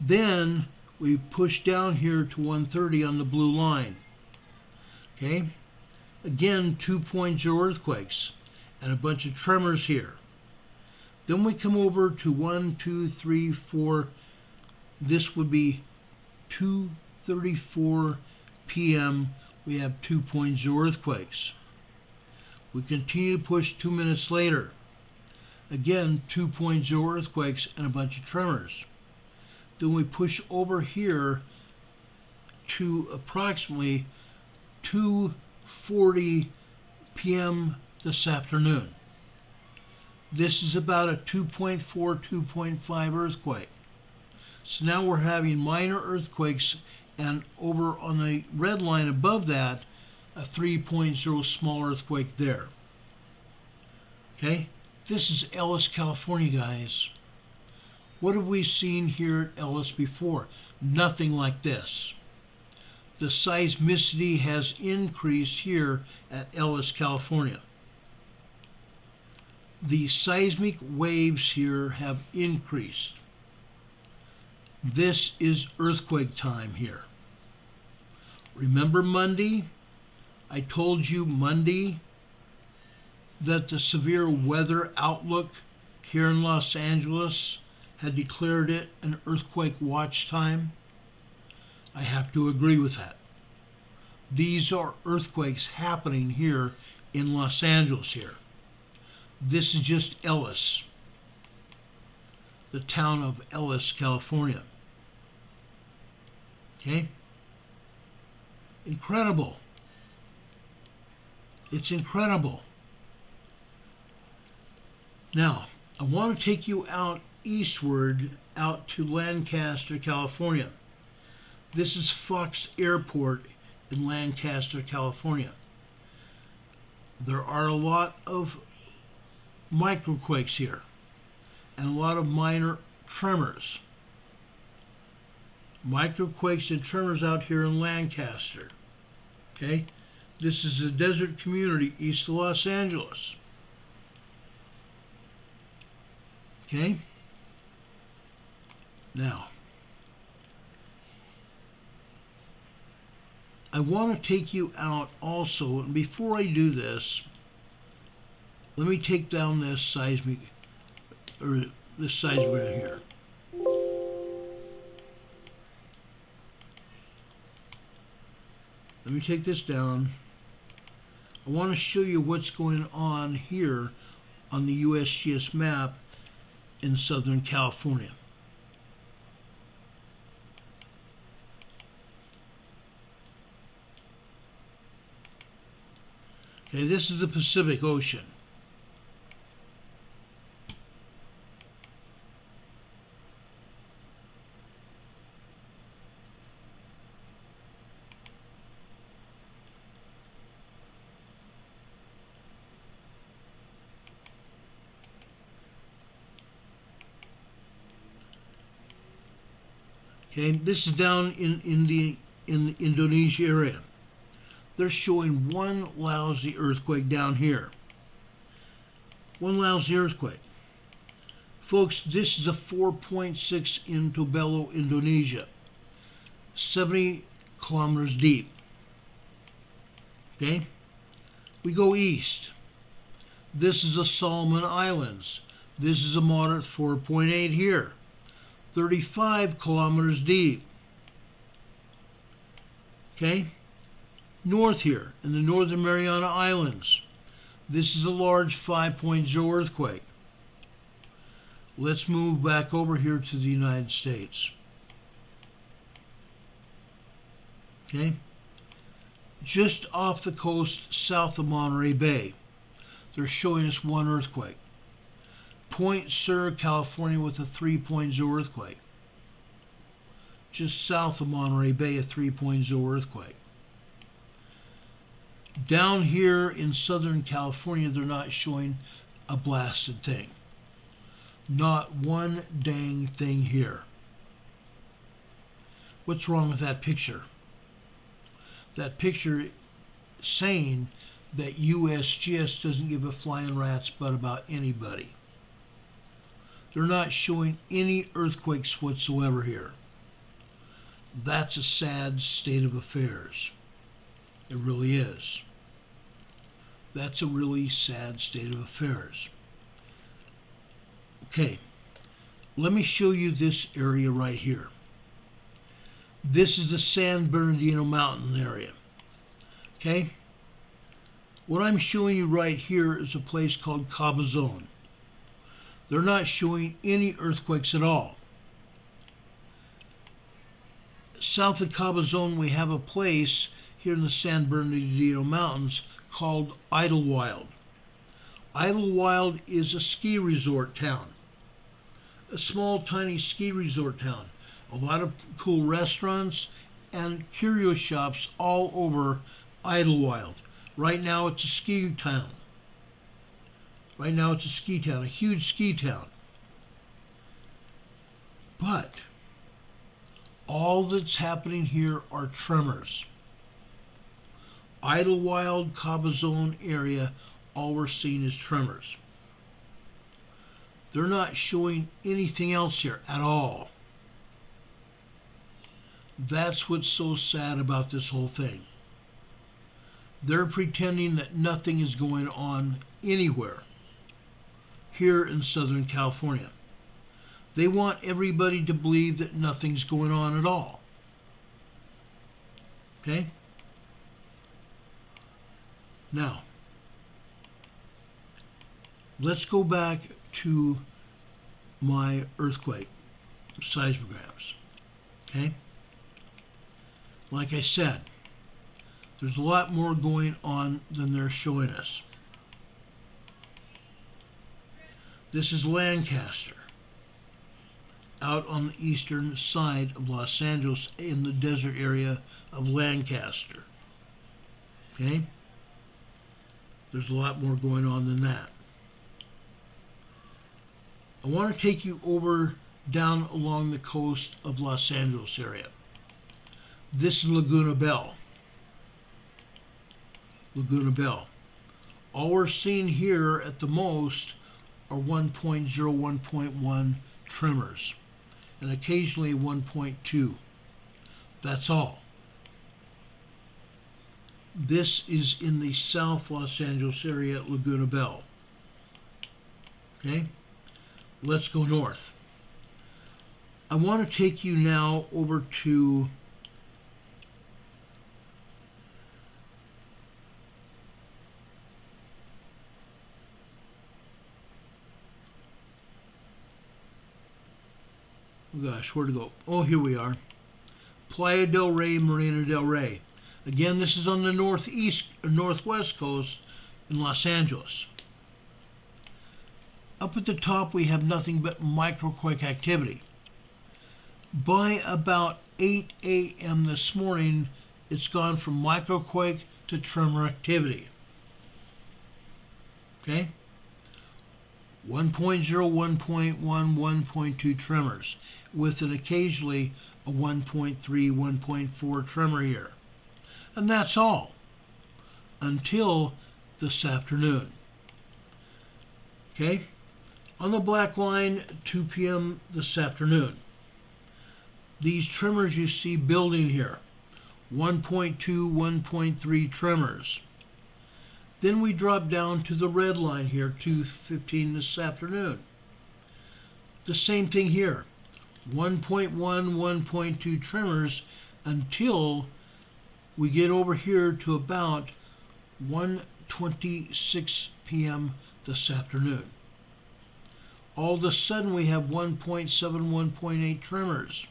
Then we push down here to 1:30 on the blue line. Okay? Again, 2.0 earthquakes and a bunch of tremors here. Then we come over to 1, 2, 3, 4. This would be 2:34 p.m. We have 2.0 earthquakes. We continue to push 2 minutes later. Again, 2.0 earthquakes and a bunch of tremors. Then we push over here to approximately 2:40 p.m. this afternoon. This is about a 2.4, 2.5 earthquake. So now we're having minor earthquakes, and over on the red line above that, a 3.0 small earthquake there. Okay? This is Ellis, California, guys. What have we seen here at Ellis before? Nothing like this. The seismicity has increased here at Ellis, California. The seismic waves here have increased. This is earthquake time here. Remember Monday? I told you Monday that the severe weather outlook here in Los Angeles had declared it an earthquake watch time. I have to agree with that. These are earthquakes happening here in Los Angeles here. This is just Ellis, the town of Ellis, California. Okay? Incredible. It's incredible. Now, I want to take you out eastward, out to Lancaster, California. This is Fox Airport in Lancaster, California. There are a lot of microquakes here and a lot of minor tremors. Microquakes and tremors out here in Lancaster. Okay? This is a desert community east of Los Angeles. Okay? Now, I want to take you out also, and before I do this, let me take down this seismic, or this seismic right here. Let me take this down. I want to show you what's going on here on the USGS map in Southern California. Okay, this is the Pacific Ocean. Okay, this is down in the Indonesia area. They're showing one lousy earthquake down here. One lousy earthquake. Folks, this is a 4.6 in Tobelo, Indonesia. 70 kilometers deep. Okay? We go east. This is the Solomon Islands. This is a moderate 4.8 here. 35 kilometers deep. Okay? North here, in the Northern Mariana Islands. This is a large 5.0 earthquake. Let's move back over here to the United States. Okay? Just off the coast south of Monterey Bay, they're showing us one earthquake. Point Sur, California, with a 3.0 earthquake. Just south of Monterey Bay, a 3.0 earthquake. Down here in Southern California, they're not showing a blasted thing. Not one dang thing here. What's wrong with that picture? That picture saying that USGS doesn't give a flying rat's butt about anybody. They're not showing any earthquakes whatsoever here. That's a sad state of affairs. It really is. That's a really sad state of affairs. Okay, let me show you this area right here. This is the San Bernardino Mountain area. Okay? What I'm showing you right here is a place called Cabazon. They're not showing any earthquakes at all. South of Cabazon, we have a place here in the San Bernardino Mountains called Idlewild. Idlewild is a ski resort town. A small, tiny ski resort town. A lot of cool restaurants and curio shops all over Idlewild. Right now it's a ski town. Right now it's a ski town, a huge ski town. But all that's happening here are tremors. Idlewild, Cabazon area, all we're seeing is tremors. They're not showing anything else here at all. That's what's so sad about this whole thing. They're pretending that nothing is going on anywhere here in Southern California. They want everybody to believe that nothing's going on at all. Okay? Now, let's go back to my earthquake seismographs. Okay? Like I said, there's a lot more going on than they're showing us. This is Lancaster, out on the eastern side of Los Angeles in the desert area of Lancaster. Okay? There's a lot more going on than that. I want to take you over down along the coast of Los Angeles area. This is Laguna Bell. Laguna Bell. All we're seeing here at the most are 1.0, 1.1 tremors, and occasionally 1.2. That's all. This is in the South Los Angeles area at Laguna Bell. Okay? Let's go north. I want to take you now over to oh gosh, where to go? Oh, here we are. Playa del Rey, Marina del Rey. Again, this is on the northwest coast in Los Angeles. Up at the top, we have nothing but microquake activity. By about 8 a.m. this morning, it's gone from microquake to tremor activity. Okay? 1.0, 1.1, 1.2 tremors, with an occasionally a 1.3, 1.4 tremor here. And that's all until this afternoon. Okay? On the black line, 2 p.m. this afternoon. These tremors you see building here, 1.2, 1.3 tremors. Then we drop down to the red line here, 2:15 this afternoon. The same thing here, 1.1, 1.2 tremors until we get over here to about 1:26 p.m. this afternoon. All of a sudden we have 1.7, 1.8 tremors.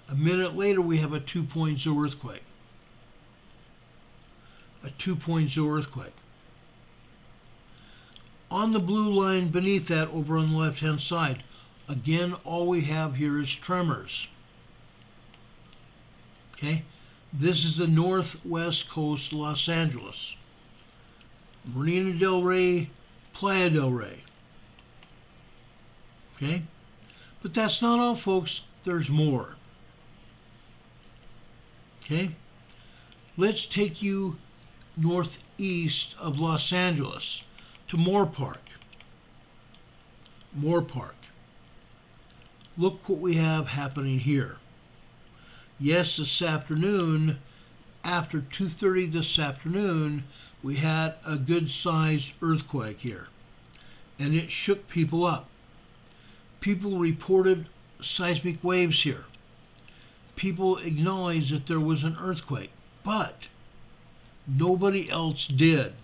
A minute later we have a 2.0 earthquake. A 2.0 earthquake. On the blue line beneath that over on the left hand side, again all we have here is tremors. Okay? This is the northwest coast of Los Angeles. Marina del Rey, Playa del Rey. Okay? But that's not all, folks. There's more. Okay? Let's take you northeast of Los Angeles to Moore Park. Moore Park. Look what we have happening here. Yes, this afternoon, after 2:30 this afternoon, we had a good-sized earthquake here, and it shook people up. People reported seismic waves here. People acknowledged that there was an earthquake, but nobody else did.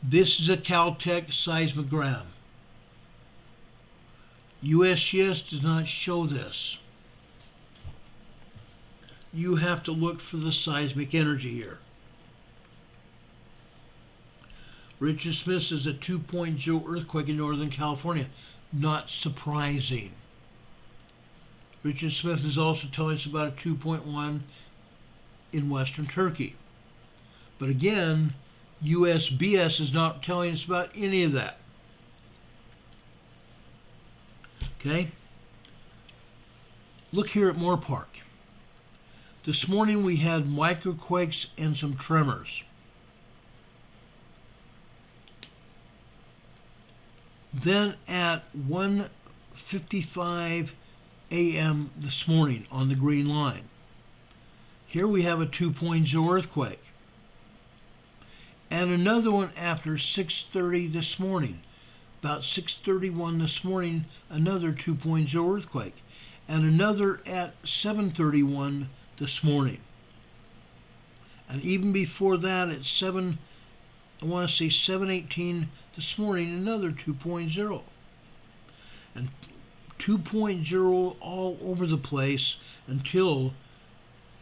This is a Caltech seismogram. USGS does not show this. You have to look for the seismic energy here. Richard Smith says a 2.0 earthquake in Northern California. Not surprising. Richard Smith is also telling us about a 2.1 in Western Turkey. But again, USBS is not telling us about any of that. Okay? Look here at Moore Park. This morning we had microquakes and some tremors. Then at 1:55 a.m. this morning on the green line, here we have a 2.0 earthquake. And another one after 6:30 this morning. About 6:31 this morning, another 2.0 earthquake. And another at 7:31 this morning. And even before that, at 7:18 this morning, another 2.0. And 2.0 all over the place until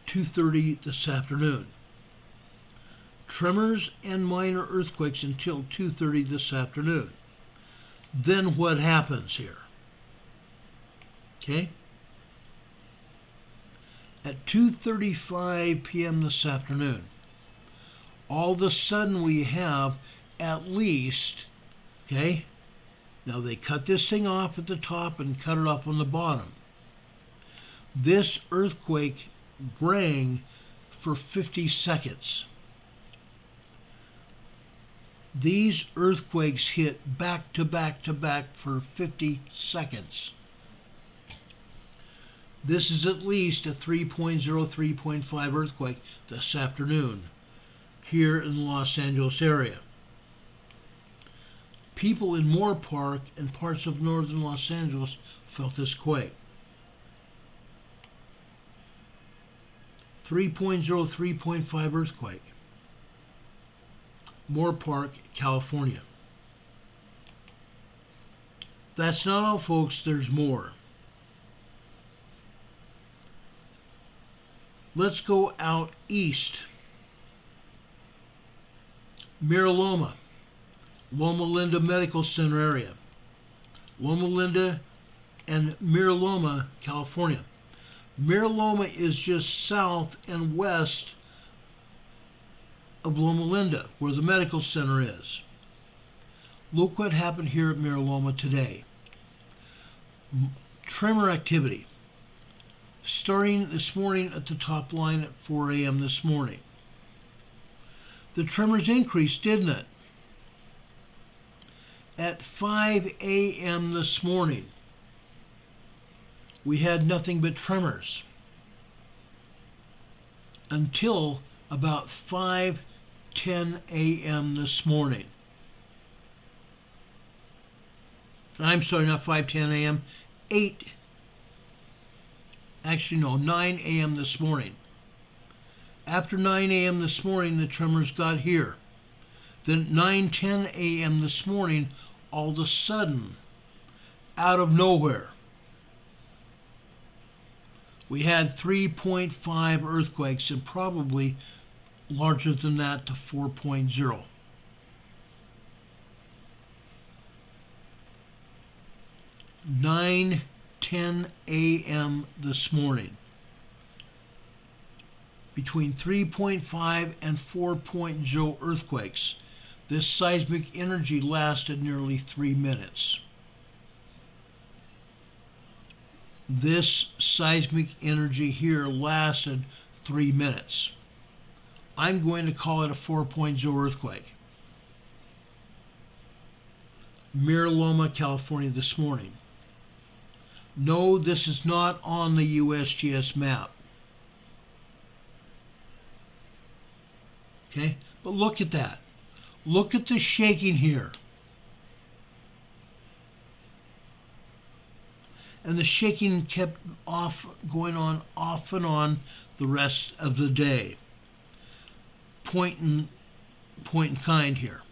2:30 this afternoon. Tremors and minor earthquakes until 2:30 this afternoon. Then what happens here? Okay? At 2:35 p.m. this afternoon, all of a sudden we have at least, okay, now they cut this thing off at the top and cut it off on the bottom. This earthquake rang for 50 seconds. These earthquakes hit back to back to back for 50 seconds. This is at least a 3.0, 3.5 earthquake this afternoon here in the Los Angeles area. People in Moore Park and parts of northern Los Angeles felt this quake. 3.0, 3.5 earthquake. Moore Park, California. That's not all, folks. There's more. Let's go out east. Mira Loma, Loma Linda Medical Center area. Loma Linda and Mira Loma, California. Mira Loma is just south and west of Loma Linda, where the medical center is. Look what happened here at Mira Loma today. Tremor activity. Starting this morning at the top line at 4 a.m. this morning. The tremors increased, didn't it? At 5 a.m. this morning, we had nothing but tremors until about 5:10 a.m. this morning. I'm sorry, not 5:10 a.m., 9 a.m. this morning. After 9 a.m. this morning, the tremors got here. Then 9:10 a.m. this morning, all of a sudden, out of nowhere, we had 3.5 earthquakes and probably larger than that to 4.0. Nine 10 a.m. this morning. Between 3.5 and 4.0 earthquakes. This seismic energy lasted nearly 3 minutes. This seismic energy here lasted 3 minutes. I'm going to call it a 4.0 earthquake. Mira Loma, California this morning. No, this is not on the USGS map. Okay, but look at that. Look at the shaking here. And the shaking kept going on off and on the rest of the day. Point in kind here.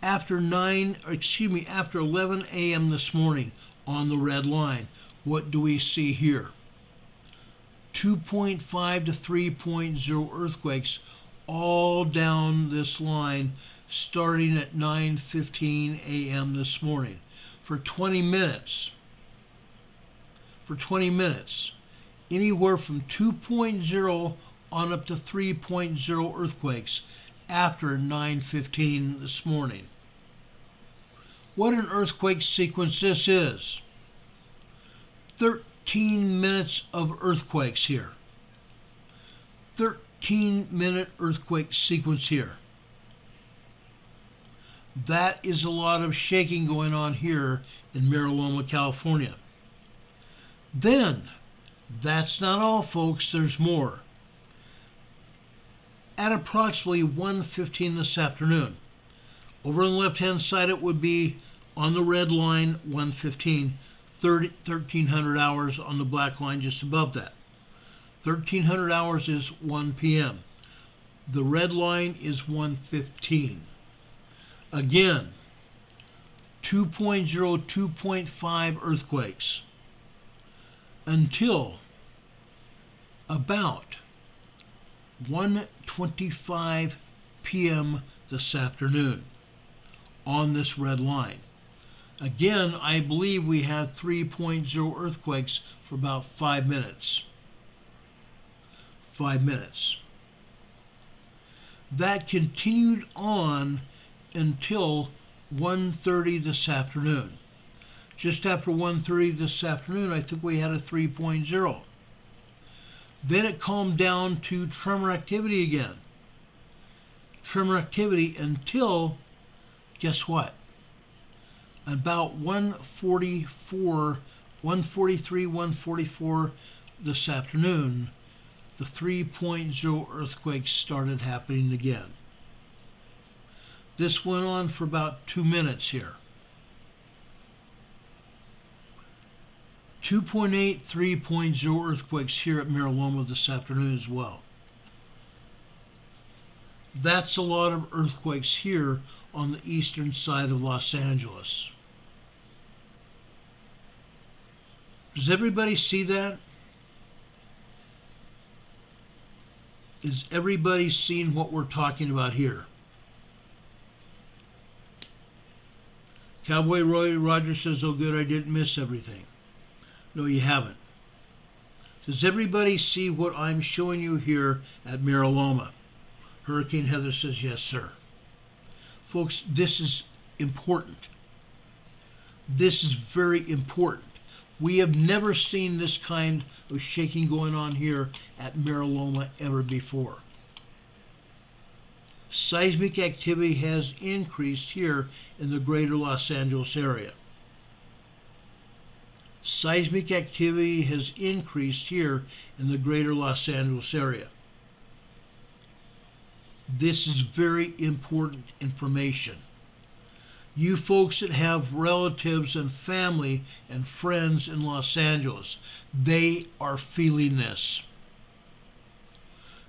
After 11 a.m. this morning on the red line, what do we see here? 2.5 to 3.0 earthquakes all down this line starting at 9:15 a.m. this morning for 20 minutes. For 20 minutes, anywhere from 2.0 on up to 3.0 earthquakes after 9:15 this morning. What an earthquake sequence this is. 13 minutes of earthquakes here. 13-minute earthquake sequence here. That is a lot of shaking going on here in Mira Loma, California. Then, that's not all, folks, there's more. At approximately 1:15 this afternoon, over on the left-hand side it would be on the red line, 1:15, 1300 hours on the black line just above that. 1300 hours is 1 p.m. The red line is 115. Again, 2.0, 2.5 earthquakes until about 1:25 p.m. this afternoon on this red line. Again, I believe we had 3.0 earthquakes for about 5 minutes. 5 minutes. That continued on until 1:30 this afternoon. Just after 1:30 this afternoon, I think we had a 3.0. Then it calmed down to tremor activity again. Tremor activity until, guess what? About 1:44, 1:43, 1:44 this afternoon, the 3.0 earthquake started happening again. This went on for about 2 minutes here. 2.8, 3.0 earthquakes here at Mira Loma this afternoon as well. That's a lot of earthquakes here on the eastern side of Los Angeles. Does everybody see that? Is everybody seeing what we're talking about here? Cowboy Roy Rogers says, oh good, I didn't miss everything. No, you haven't. Does everybody see what I'm showing you here at Mira Loma? Hurricane Heather says, yes, sir. Folks, this is important. This is very important. We have never seen this kind of shaking going on here at Mira Loma ever before. Seismic activity has increased here in the greater Los Angeles area. Seismic activity has increased here in the greater Los Angeles area. This is very important information. You folks that have relatives and family and friends in Los Angeles, they are feeling this.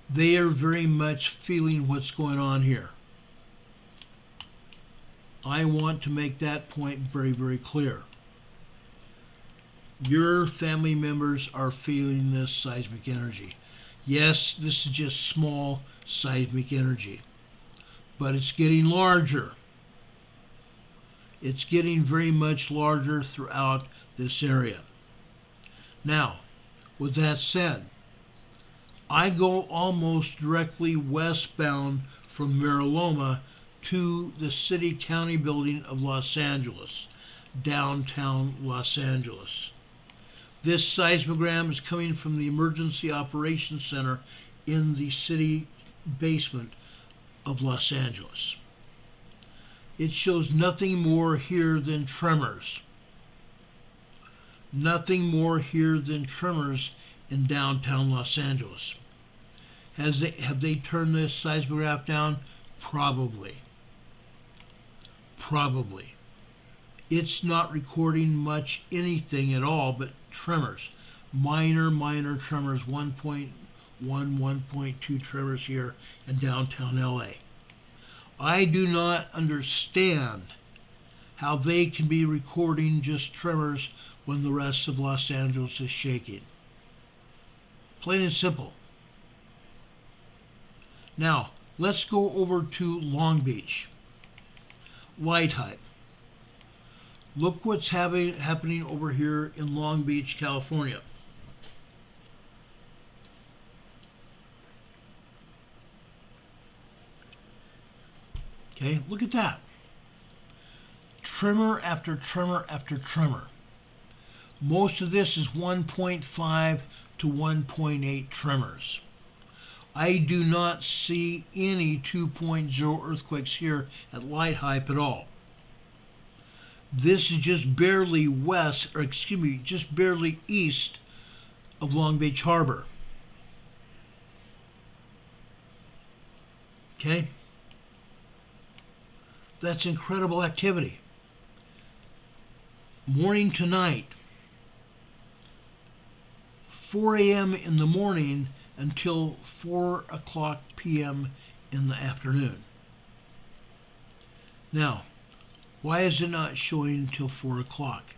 They are very much feeling what's going on here. I want to make that point very, very clear. Your family members are feeling this seismic energy. Yes, this is just small seismic energy, but it's getting larger. It's getting very much larger throughout this area. Now, with that said, I go almost directly westbound from Mira Loma to the City County building of Los Angeles, downtown Los Angeles. This seismogram is coming from the Emergency Operations Center in the city basement of Los Angeles. It shows nothing more here than tremors. Nothing more here than tremors in downtown Los Angeles. Have they turned this seismograph down? Probably. Probably. It's not recording much anything at all but tremors. Minor tremors, 1.1, 1.2 tremors here in downtown LA. I do not understand how they can be recording just tremors when the rest of Los Angeles is shaking. Plain and simple. Now, let's go over to Long Beach. Light height. Look what's happening over here in Long Beach, California. Okay, look at that. Tremor after tremor after tremor. Most of this is 1.5 to 1.8 tremors. I do not see any 2.0 earthquakes here at light height at all. This is just barely west, or excuse me, just barely east of Long Beach Harbor. Okay? That's incredible activity. Morning to night, 4 a.m. in the morning until 4 o'clock p.m. in the afternoon. Now, why is it not showing until 4 o'clock?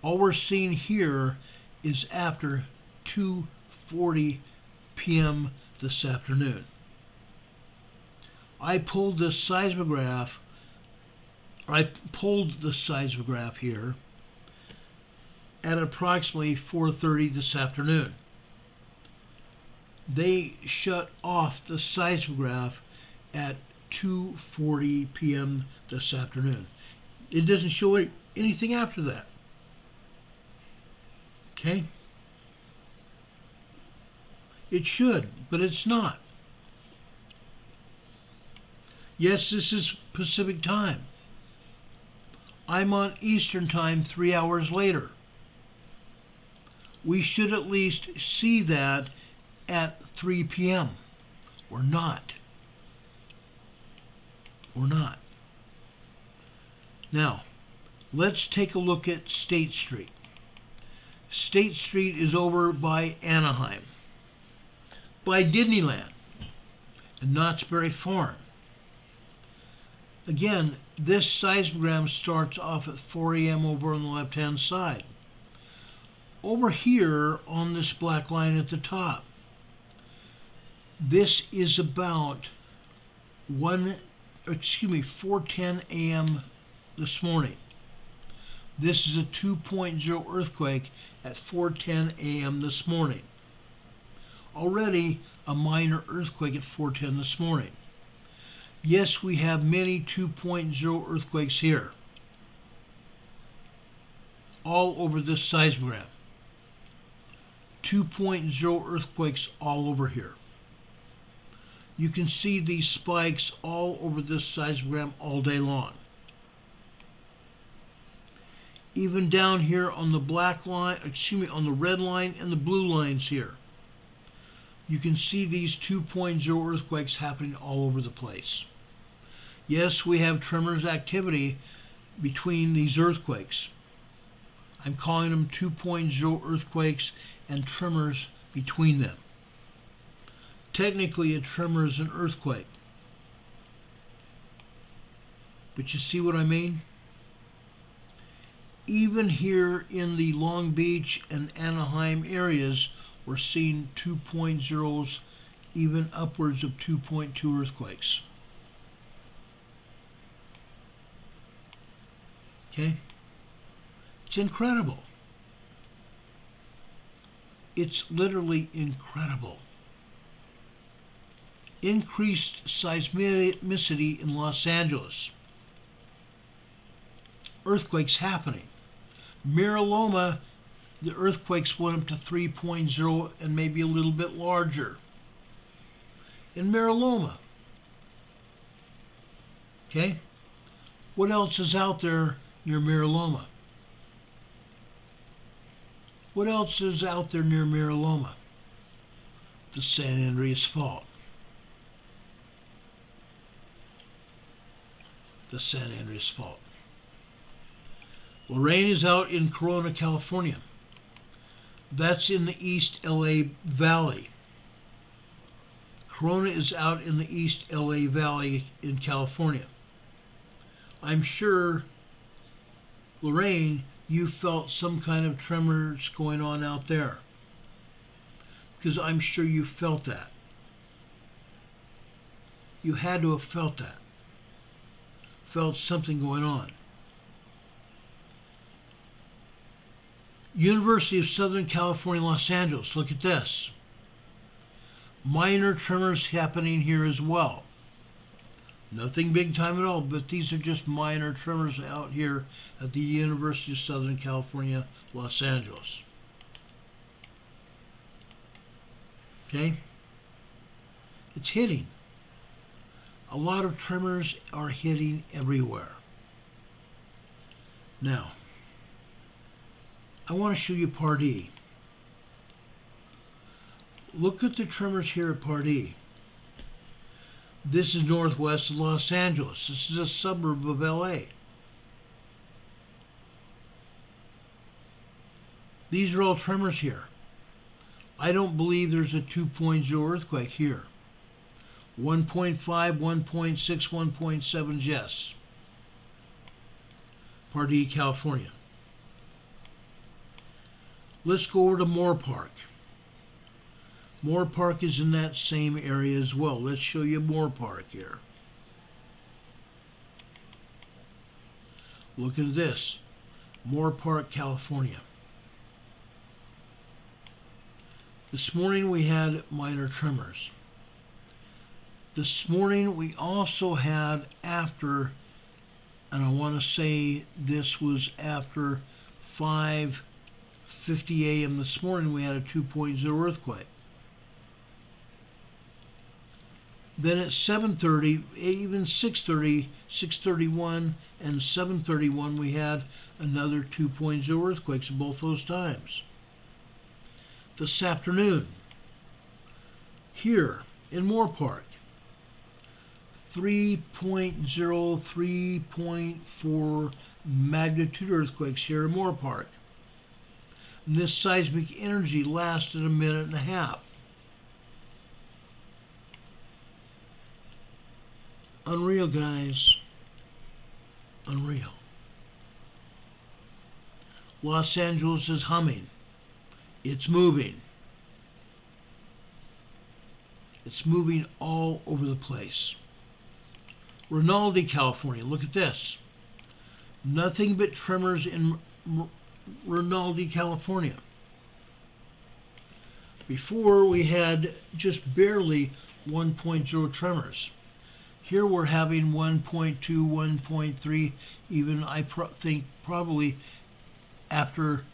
All we're seeing here is after 2:40 p.m. this afternoon. I pulled the seismograph here at approximately 4:30 this afternoon. They shut off the seismograph at 2:40 p.m. this afternoon. It doesn't show anything after that. Okay? It should, but it's not. Yes, this is Pacific time. I'm on Eastern time 3 hours later. We should at least see that at 3 p.m. Or not. Or not. Now, let's take a look at State Street. State Street is over by Anaheim, by Disneyland, and Knott's Berry Farm. Again, this seismogram starts off at 4 a.m. over on the left-hand side. Over here on this black line at the top, this is about 4:10 a.m. this morning. This is a 2.0 earthquake at 4:10 a.m. this morning. Already a minor earthquake at 4:10 this morning. Yes, we have many 2.0 earthquakes here, all over this seismogram. 2.0 earthquakes all over here. You can see these spikes all over this seismogram all day long. Even down here on the black line, on the red line and the blue lines here, you can see these 2.0 earthquakes happening all over the place. Yes, we have tremors activity between these earthquakes. I'm calling them 2.0 earthquakes and tremors between them. Technically, a tremor is an earthquake. But you see what I mean? Even here in the Long Beach and Anaheim areas, we're seeing 2.0s, even upwards of 2.2 earthquakes. Okay? It's incredible. It's literally incredible. Increased seismicity in Los Angeles. Earthquakes happening. Mira Loma, the earthquakes went up to 3.0 and maybe a little bit larger. In Mira Loma. Okay? What else is out there near Mira Loma? What else is out there near Mira Loma? The San Andreas Fault. The San Andreas Fault. Lorraine is out in Corona, California. That's in the East LA Valley. Corona is out in the East LA Valley in California. I'm sure, Lorraine, you felt some kind of tremors going on out there, because I'm sure you felt that. You had to have felt that. Felt something going on. University of Southern California, Los Angeles. Look at this. Minor tremors happening here as well. Nothing big time at all, but these are just minor tremors out here at the University of Southern California, Los Angeles. Okay? It's hitting. A lot of tremors are hitting everywhere. Now, I want to show you Part E. Look at the tremors here at Part E. This is northwest of Los Angeles. This is a suburb of LA. These are all tremors here. I don't believe there's a 2.0 earthquake here. 1.5, 1.6, 1.7 Jess. Pardee, California. Let's go over to Moore Park. Moore Park is in that same area as well. Let's show you Moore Park here. Look at this. Moore Park, California. This morning we had minor tremors. This morning we also had after, and I want to say this was after 5:50 a.m. this morning, we had a 2.0 earthquake. Then at 7:30, even 6:30, 6:31, and 7:31, we had another 2.0 earthquakes at both those times. This afternoon, here in Moore Park, 3.0, 3.4 magnitude earthquakes here in Moore Park. And this seismic energy lasted a minute and a half. Unreal, guys. Unreal. Los Angeles is humming. It's moving. It's moving all over the place. Rinaldi, California. Look at this. Nothing but tremors in Rinaldi, California. Before we had just barely 1.0 tremors. Here we're having 1.2, 1.3, even I think probably after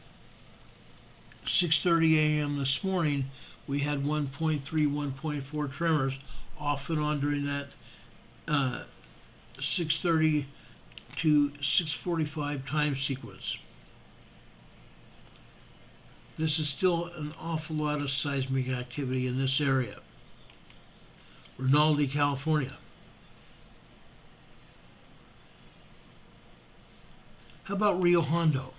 6:30 a.m. this morning, we had 1.3, 1.4 tremors off and on during that 6:30 to 6:45 time sequence. This is still an awful lot of seismic activity in this area. Rinaldi, California. How about Rio Hondo?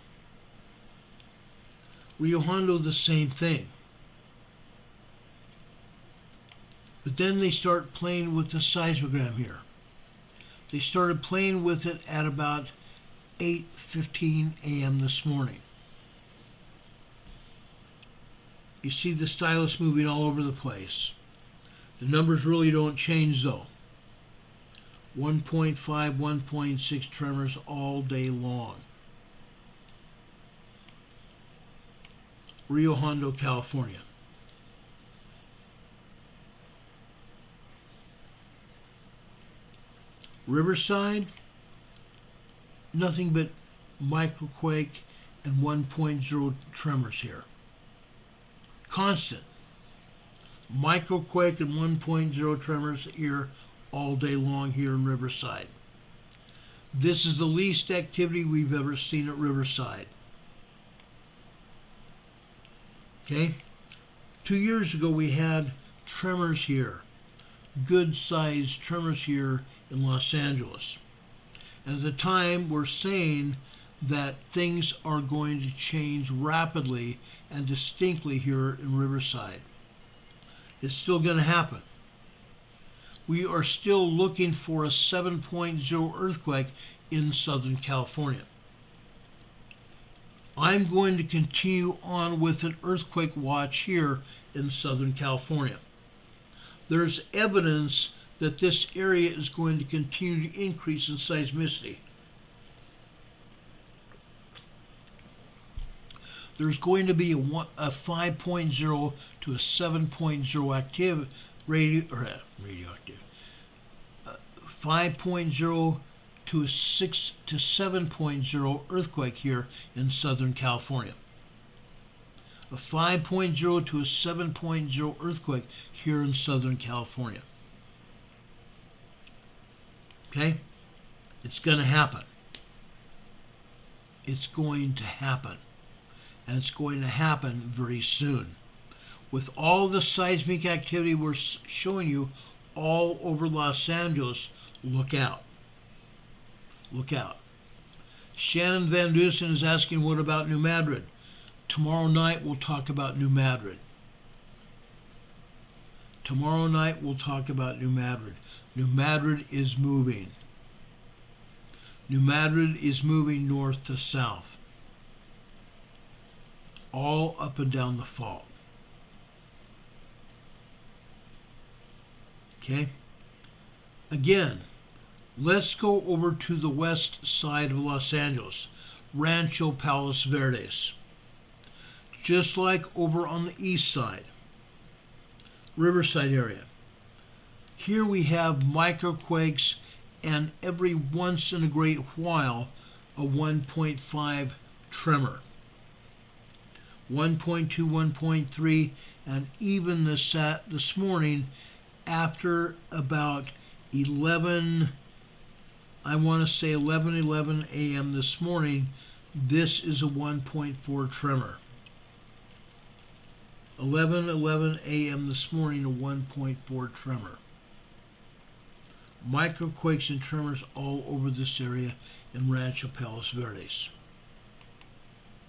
Rio Hondo, the same thing. But then they start playing with the seismogram here. They started playing with it at about 8:15 a.m. this morning. You see the stylus moving all over the place. The numbers really don't change though. 1.5, 1.6 tremors all day long. Rio Hondo, California. Riverside, nothing but microquake and 1.0 tremors here. Constant. Microquake and 1.0 tremors here all day long here in Riverside. This is the least activity we've ever seen at Riverside. Okay? 2 years ago we had tremors here. Good sized tremors here in Los Angeles. And at the time we're saying that things are going to change rapidly and distinctly here in Riverside. It's still going to happen. We are still looking for a 7.0 earthquake in Southern California. I'm going to continue on with an earthquake watch here in Southern California. There's evidence that this area is going to continue to increase in seismicity. There's going to be a 5.0 to a 7.0 radioactive. 5.0 to a 6 to 7.0 earthquake here in Southern California. A 5.0 to a 7.0 earthquake here in Southern California. Okay? It's going to happen. It's going to happen. And it's going to happen very soon. With all the seismic activity we're showing you all over Los Angeles, look out. Look out. Shannon Van Dusen is asking, what about New Madrid? Tomorrow night we'll talk about New Madrid. Tomorrow night we'll talk about New Madrid. New Madrid is moving. New Madrid is moving north to south, all up and down the fault. Okay? Again, let's go over to the west side of Los Angeles, Rancho Palos Verdes. Just like over on the east side, Riverside area. Here we have microquakes and every once in a great while a 1.5 tremor. 1.2, 1.3, and even this morning after about 11, I want to say 11 a.m. this morning, this is a 1.4 tremor. 11 a.m. this morning, a 1.4 tremor. Microquakes and tremors all over this area in Rancho Palos Verdes.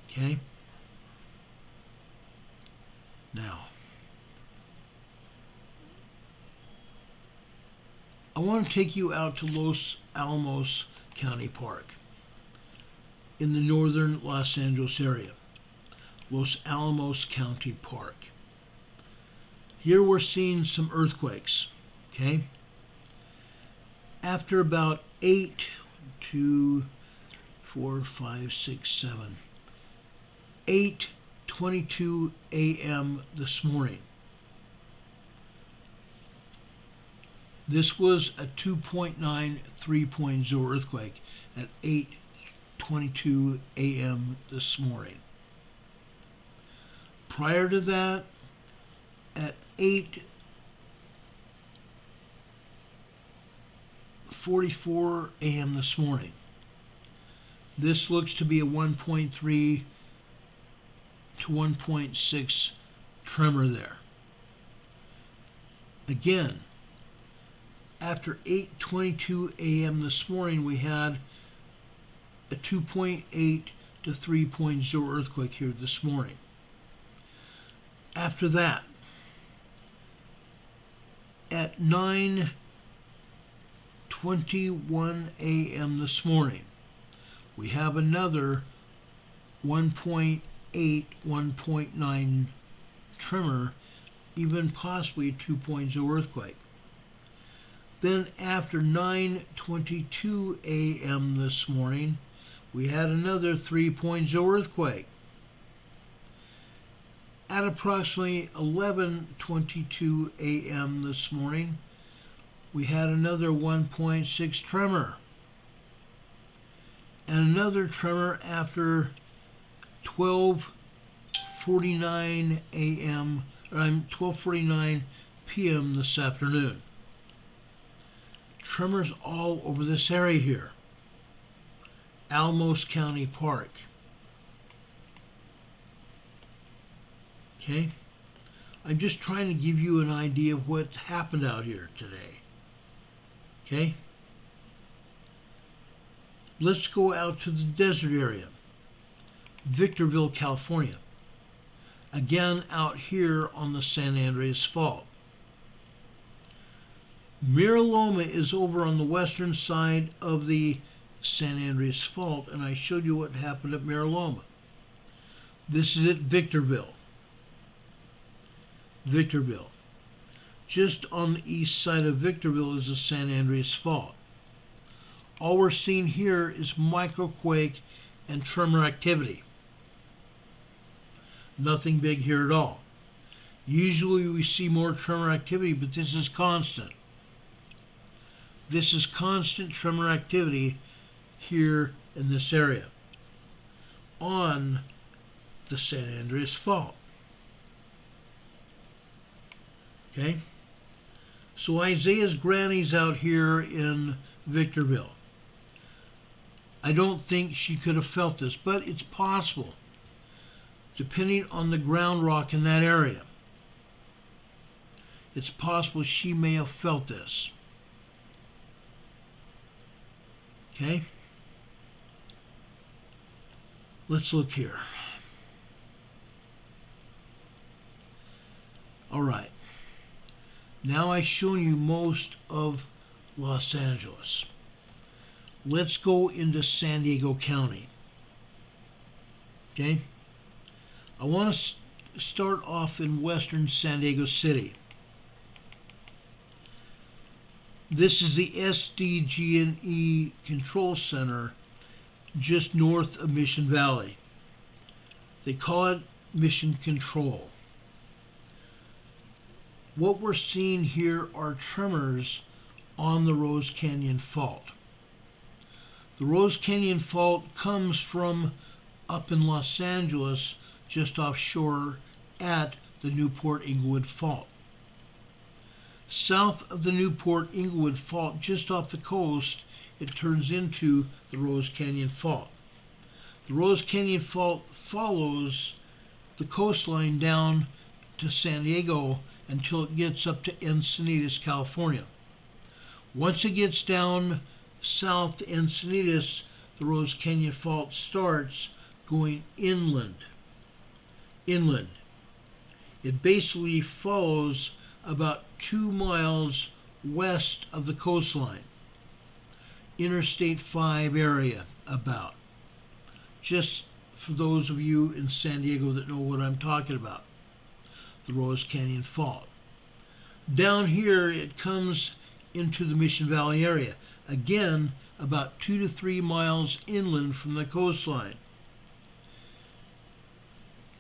Okay? Now, I want to take you out to Los Alamos County Park in the northern Los Angeles area. Los Alamos County Park. Here we're seeing some earthquakes, okay? After about 8 to 4, 5, 6, 7, 8:22 a.m. this morning. This was a 2.9, 3.0 earthquake at 8:22 a.m. this morning. Prior to that, at 8:44 a.m. this morning, this looks to be a 1.3 to 1.6 tremor there. Again, after 8:22 a.m. this morning, we had a 2.8 to 3.0 earthquake here this morning. After that, at 9:21 a.m. this morning, we have another 1.8, 1.9 tremor, even possibly a 2.0 earthquake. Then after 9:22 a.m. this morning, we had another 3.0 earthquake. At approximately 11:22 a.m. this morning, we had another 1.6 tremor. And another tremor after 12:49 a.m. or 12:49 p.m. this afternoon. Tremors all over this area here. Alamos County Park. Okay? I'm just trying to give you an idea of what happened out here today. Okay? Let's go out to the desert area. Victorville, California. Again, out here on the San Andreas Fault. Mira Loma is over on the western side of the San Andreas Fault, and I showed you what happened at Mira Loma. This is at Victorville. Victorville. Just on the east side of Victorville is the San Andreas Fault. All we're seeing here is microquake and tremor activity. Nothing big here at all. Usually we see more tremor activity, but this is constant. This is constant tremor activity here in this area on the San Andreas Fault. Okay? So Isaiah's granny's out here in Victorville. I don't think she could have felt this, but it's possible, depending on the ground rock in that area. It's possible she may have felt this. Okay? Let's look here. All right. Now I've shown you most of Los Angeles. Let's go into San Diego County. Okay? I want to start off in western San Diego City. This is the SDG&E Control Center just north of Mission Valley. They call it Mission Control. What we're seeing here are tremors on the Rose Canyon Fault. The Rose Canyon Fault comes from up in Los Angeles, just offshore at the Newport-Inglewood Fault. South of the Newport-Inglewood Fault, just off the coast, it turns into the Rose Canyon Fault. The Rose Canyon Fault follows the coastline down to San Diego until it gets up to Encinitas, California. Once it gets down south to Encinitas, the Rose Canyon Fault starts going inland. It basically follows about 2 miles west of the coastline. Interstate 5 area about. Just for those of you in San Diego that know what I'm talking about. The Rose Canyon Fault. Down here it comes into the Mission Valley area. Again, about 2 to 3 miles inland from the coastline.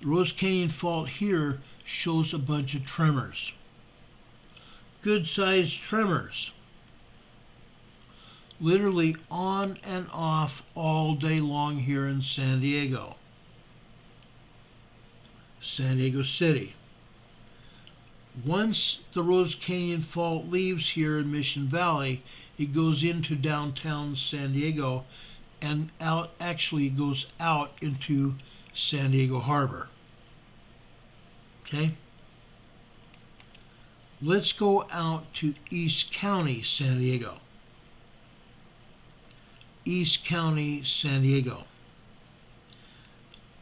The Rose Canyon Fault here shows a bunch of tremors. Good-sized tremors. Literally on and off all day long here in San Diego. San Diego City. Once the Rose Canyon Fault leaves here in Mission Valley, it goes into downtown San Diego and actually goes out into San Diego Harbor. Okay? Let's go out to East County, San Diego. East County, San Diego.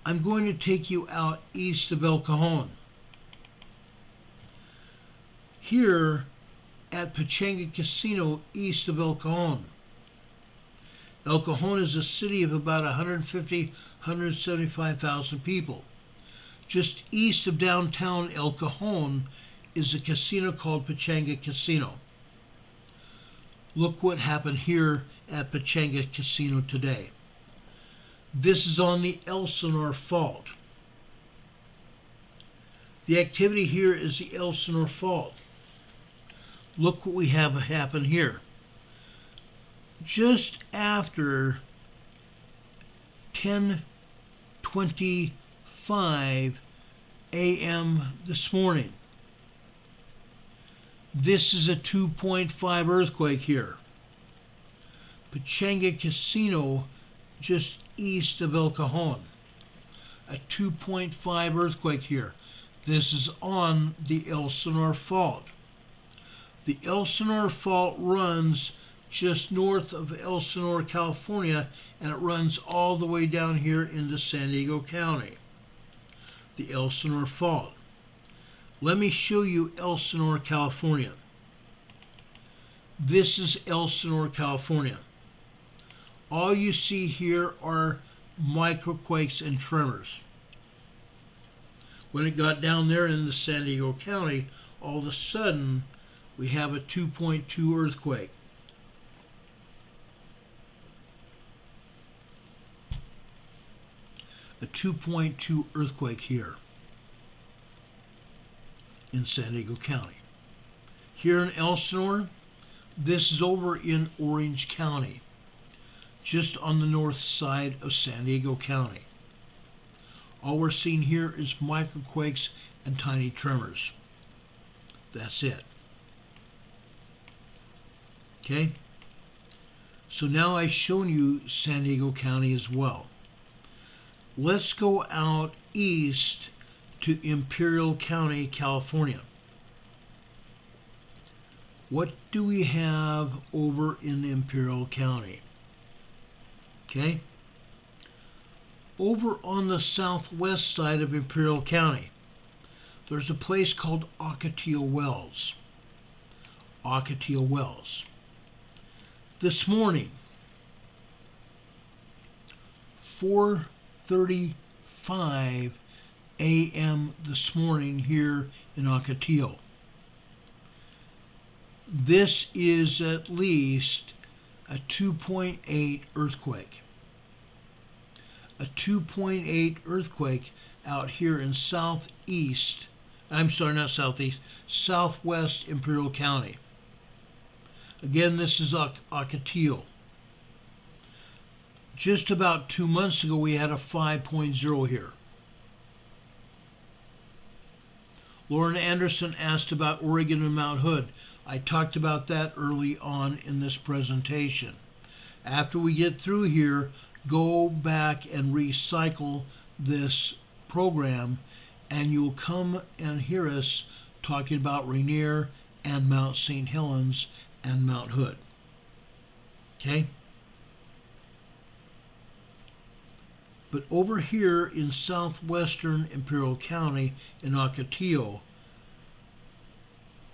I'm going to take you out east of El Cajon. Here at Pechanga Casino, east of El Cajon. El Cajon is a city of about 175,000 people. Just east of downtown El Cajon is a casino called Pechanga Casino. Look what happened here at Pechanga Casino today. This is on the Elsinore Fault. The activity here is the Elsinore Fault. Look what we have happen here. Just after 10:25 a.m. this morning, this is a 2.5 earthquake here. Pechanga Casino, just east of El Cajon. A 2.5 earthquake here. This is on the Elsinore Fault. The Elsinore Fault runs just north of Elsinore, California, and it runs all the way down here into San Diego County. The Elsinore Fault. Let me show you Elsinore, California. This is Elsinore, California. All you see here are microquakes and tremors. When it got down there into San Diego County, all of a sudden we have a 2.2 earthquake. A 2.2 earthquake here in San Diego County. Here in Elsinore, this is over in Orange County, just on the north side of San Diego County. All we're seeing here is microquakes and tiny tremors. That's it. Okay? So now I've shown you San Diego County as well. Let's go out east to Imperial County, California. What do we have over in Imperial County? Okay? Over on the southwest side of Imperial County, there's a place called Ocotillo Wells. Ocotillo Wells. This morning, 4:35 a.m. this morning here in Ocotillo. This is at least a 2.8 earthquake. A 2.8 earthquake out here in southwest Imperial County. Again, this is Ocotillo. Just about 2 months ago, we had a 5.0 here. Lauren Anderson asked about Oregon and Mount Hood. I talked about that early on in this presentation. After we get through here, go back and recycle this program, and you'll come and hear us talking about Rainier and Mount St. Helens and Mount Hood. Okay? But over here in southwestern Imperial County in Ocotillo,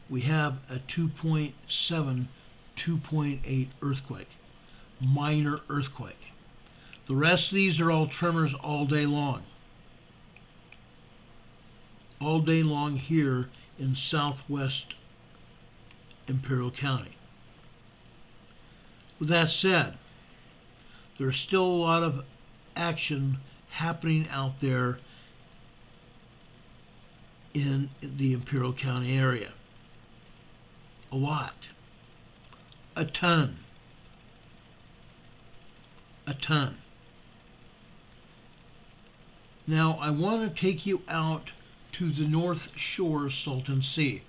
we have a 2.7, 2.8 earthquake, minor earthquake. The rest of these are all tremors all day long. All day long here in southwest Imperial County. With that said, there's still a lot of action happening out there in the Imperial County area. A lot. A ton. A ton. Now, I want to take you out to the North Shore Salton Sea.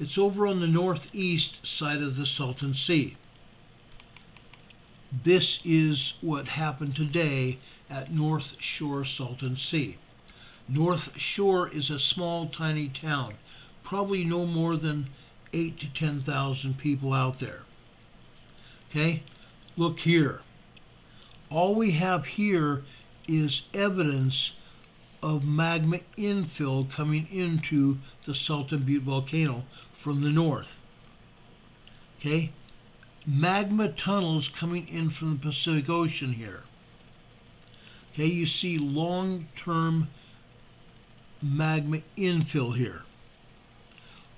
It's over on the northeast side of the Salton Sea. This is what happened today at North Shore Salton Sea. North Shore is a small, tiny town, probably no more than 8,000 to 10,000 people out there. Okay, look here. All we have here is evidence of magma infill coming into the Salton Butte volcano from the north. Okay, magma tunnels coming in from the Pacific Ocean here. Okay, you see long-term magma infill here.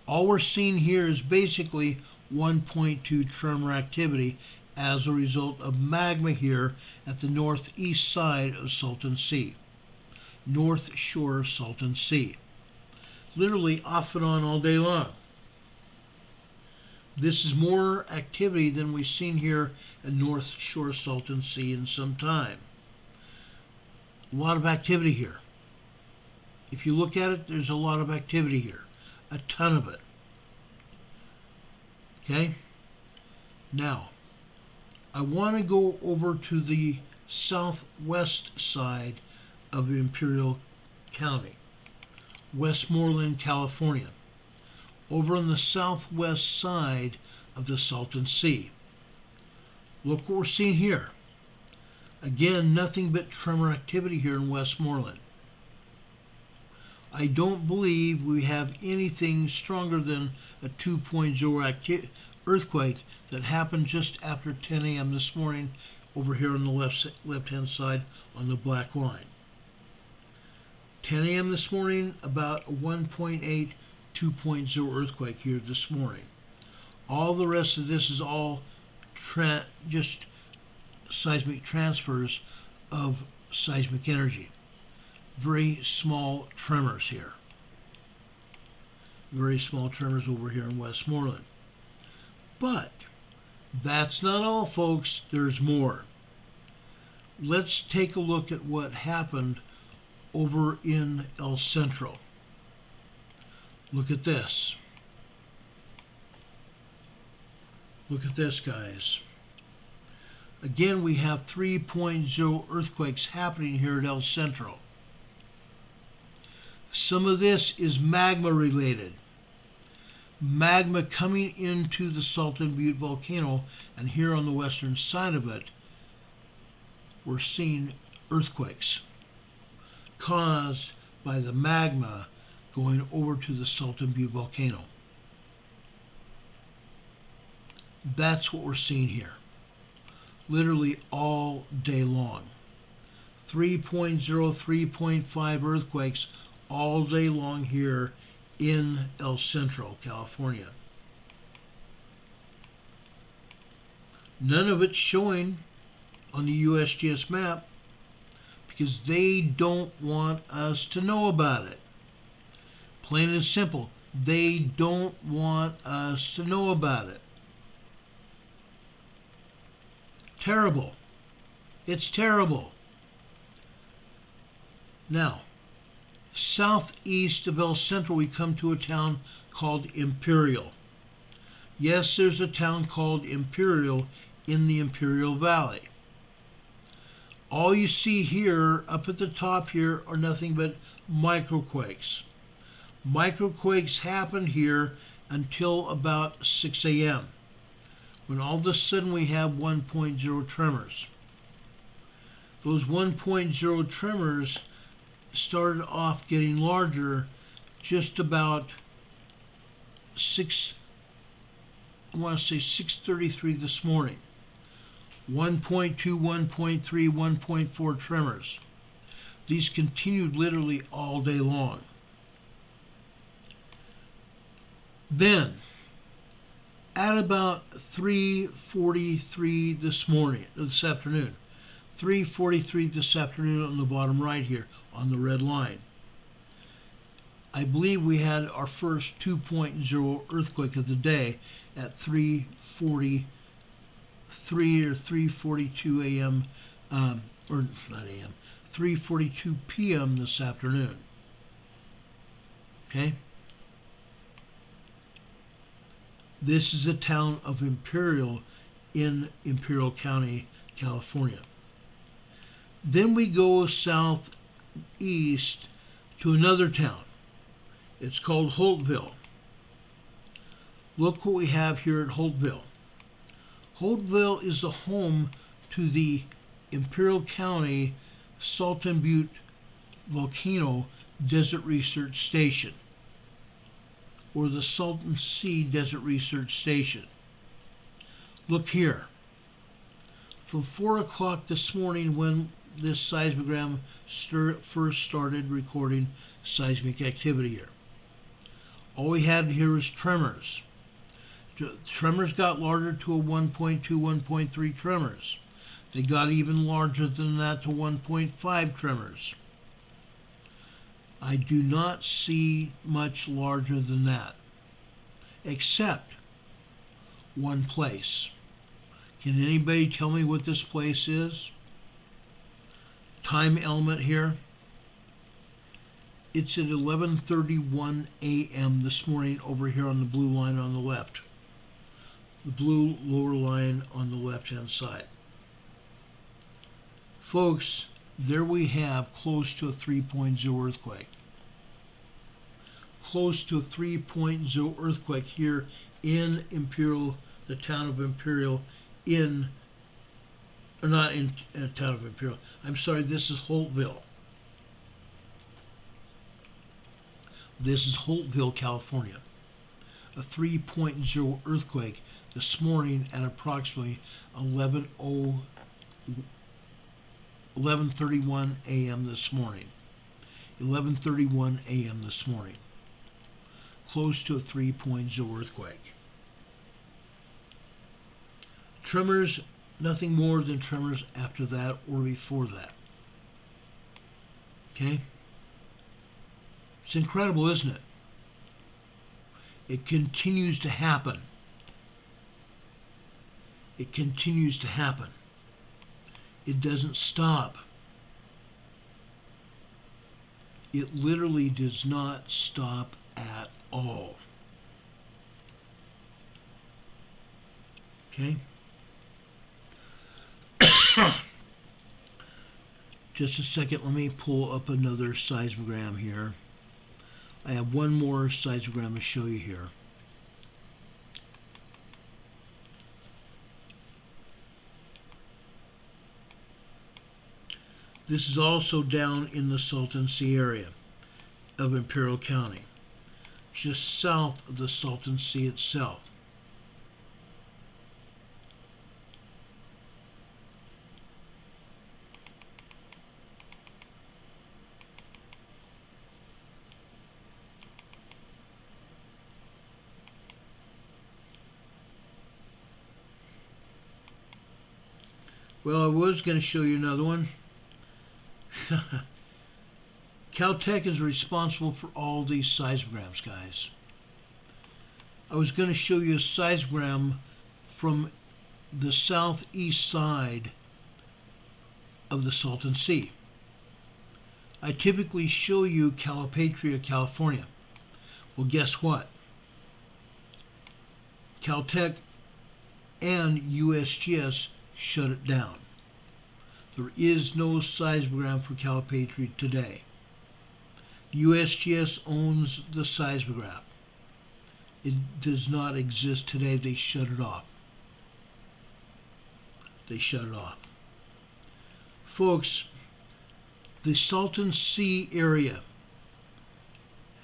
All we're seeing here is basically 1.2 tremor activity as a result of magma here at the northeast side of Salton Sea. North Shore Salton Sea. Literally off and on all day long. This is more activity than we've seen here at North Shore Salton Sea in some time. A lot of activity here. If you look at it, there's a lot of activity here. A ton of it. Okay? Now, I want to go over to the southwest side of Imperial County, Westmoreland, California, over on the southwest side of the Salton Sea. Look what we're seeing here. Again, nothing but tremor activity here in Westmoreland. I don't believe we have anything stronger than a 2.0 earthquake that happened just after 10 a.m. this morning over here on the left-hand side on the black line. 10 a.m. this morning, about a 1.8, 2.0 earthquake here this morning. All the rest of this is all just seismic transfers of seismic energy. Very small tremors here. Very small tremors over here in Westmoreland. But that's not all, folks. There's more. Let's take a look at what happened over in El Centro. Look at this. Look at this, guys. Again, we have 3.0 earthquakes happening here at El Centro. Some of this is magma related. Magma coming into the Salton Butte volcano, and here on the western side of it, we're seeing earthquakes caused by the magma going over to the Salton Butte volcano. That's what we're seeing here. Literally all day long. 3.0, 3.5 earthquakes all day long here in El Centro, California. None of it's showing on the USGS map because they don't want us to know about it. Plain and simple, they don't want us to know about it. Terrible. It's terrible. Now, southeast of El Centro, we come to a town called Imperial. Yes, there's a town called Imperial in the Imperial Valley. All you see here, up at the top here, are nothing but microquakes. Microquakes happened here until about 6 a.m. when all of a sudden we have 1.0 tremors. Those 1.0 tremors started off getting larger just about 6:33 this morning. 1.2, 1.3, 1.4 tremors. These continued literally all day long. Then, at about 3:43 this afternoon, 3:43 this afternoon on the bottom right here on the red line, I believe we had our first 2.0 earthquake of the day at 3:43 or 3:42 a.m. Or not a.m. 3:42 p.m. this afternoon. Okay. This is the town of Imperial in Imperial County, California. Then we go southeast to another town. It's called Holtville. Look what we have here at Holtville. Holtville is the home to the Imperial County Salton Butte Volcano Desert Research Station, or the Salton Sea Desert Research Station. Look here. From 4 o'clock this morning, when this seismogram first started recording seismic activity here, all we had here was tremors. Tremors got larger to a 1.2, 1.3 tremors. They got even larger than that to 1.5 tremors. I do not see much larger than that, except one place. Can anybody tell me what this place is? Time element here. It's at 11:31 a.m. this morning over here on the blue line on the left. The blue lower line on the left-hand side. Folks, there we have close to a 3.0 earthquake. Close to a 3.0 earthquake here in Imperial, the town of Imperial, in, or not in the town of Imperial. I'm sorry, this is Holtville. This is Holtville, California. A 3.0 earthquake this morning at approximately 11:31 a.m. this morning. 11:31 a.m. this morning. Close to a 3.0 earthquake. Tremors, nothing more than tremors after that or before that. Okay? It's incredible, isn't it? It continues to happen. It continues to happen. It doesn't stop. It literally does not stop at all. Okay? Just a second, let me pull up another seismogram here. I have one more seismogram to show you here. This is also down in the Salton Sea area of Imperial County, just south of the Salton Sea itself. Well, I was going to show you another one. Caltech is responsible for all these seismograms, guys. I was going to show you a seismogram from the southeast side of the Salton Sea. I typically show you Calipatria, California. Well, guess what? Caltech and USGS shut it down. There is no seismogram for Calipatria today. USGS owns the seismograph. It does not exist today. They shut it off. They shut it off. Folks, the Salton Sea area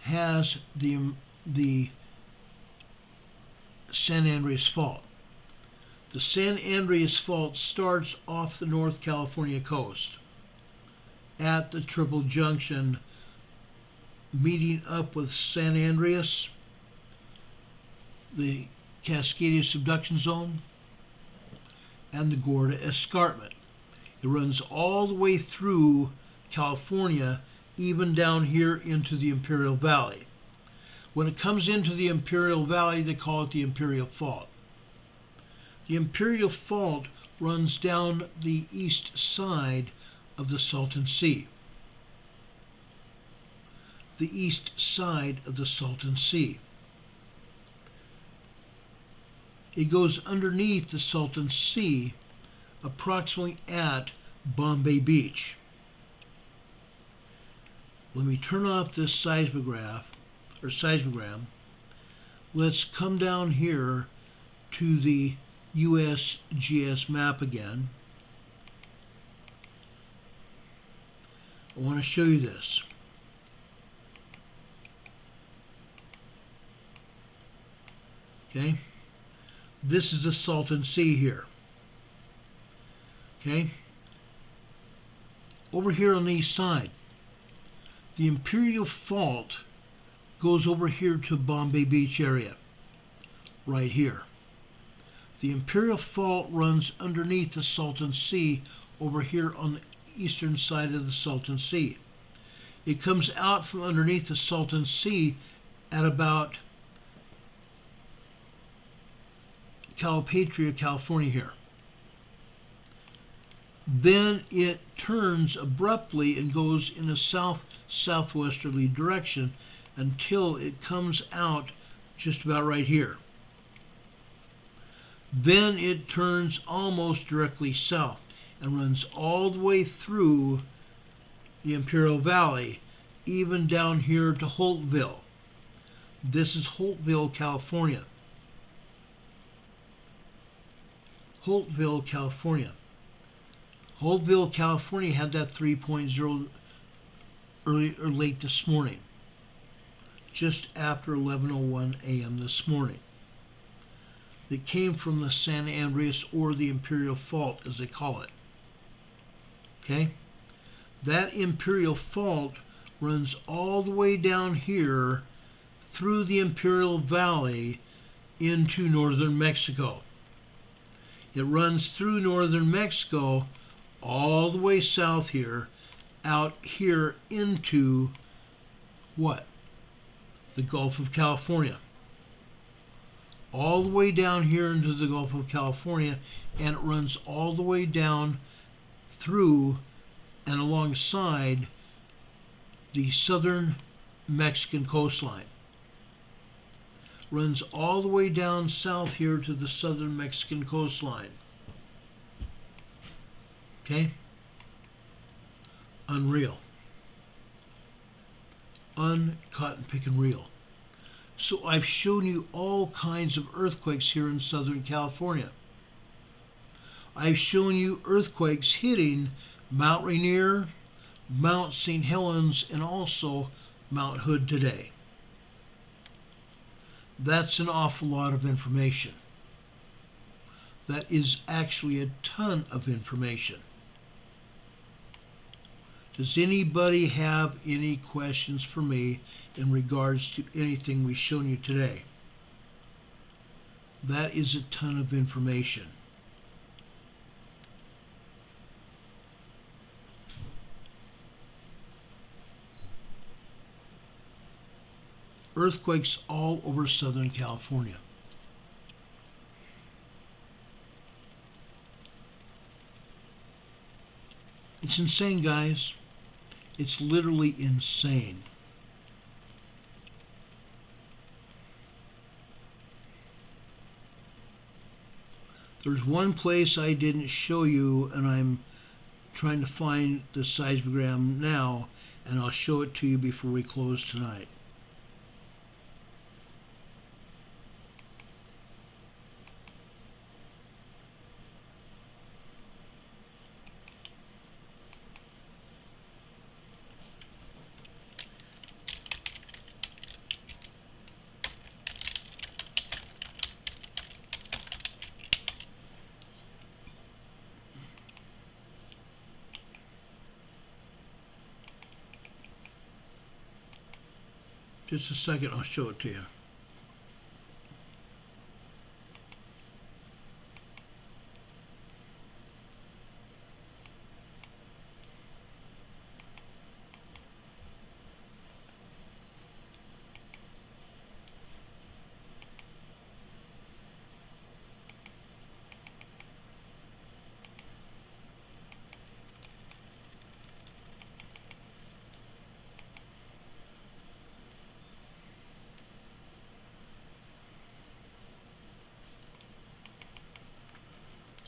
has the San Andreas Fault. The San Andreas Fault starts off the North California coast at the Triple Junction, meeting up with San Andreas, the Cascadia Subduction Zone, and the Gorda Escarpment. It runs all the way through California, even down here into the Imperial Valley. When it comes into the Imperial Valley, they call it the Imperial Fault. The Imperial Fault runs down the east side of the Salton Sea. The east side of the Salton Sea. It goes underneath the Salton Sea, approximately at Bombay Beach. Let me turn off this seismogram. Let's come down here to the USGS map again. I want to show you this. Okay? This is the Salton Sea here. Okay? Over here on the east side, the Imperial Fault goes over here to Bombay Beach area, right here. The Imperial Fault runs underneath the Salton Sea over here on the eastern side of the Salton Sea. It comes out from underneath the Salton Sea at about Calipatria, California here. Then it turns abruptly and goes in a south-southwesterly direction until it comes out just about right here. Then it turns almost directly south and runs all the way through the Imperial Valley, even down here to Holtville. This is Holtville, California. Holtville, California. Holtville, California had that 3.0 early or late this morning, just after 11:01 a.m. this morning. It came from the San Andreas, or the Imperial Fault as they call it. Okay? That Imperial Fault runs all the way down here through the Imperial Valley into northern Mexico. It runs through northern Mexico all the way south here, out here into what? The Gulf of California. All the way down here into the Gulf of California, and it runs all the way down through and alongside the southern Mexican coastline. Runs all the way down south here to the southern Mexican coastline. Okay? Unreal. Uncotton picking real. So I've shown you all kinds of earthquakes here in Southern California. I've shown you earthquakes hitting Mount Rainier, Mount St. Helens, and also Mount Hood today. That's an awful lot of information. That is actually a ton of information. Does anybody have any questions for me in regards to anything we've shown you today? That is a ton of information. earthquakes all over Southern California. It's insane, guys. It's literally insane. There's one place I didn't show you, and I'm trying to find the seismogram now, and I'll show it to you before we close tonight. Just a second, I'll show it to you.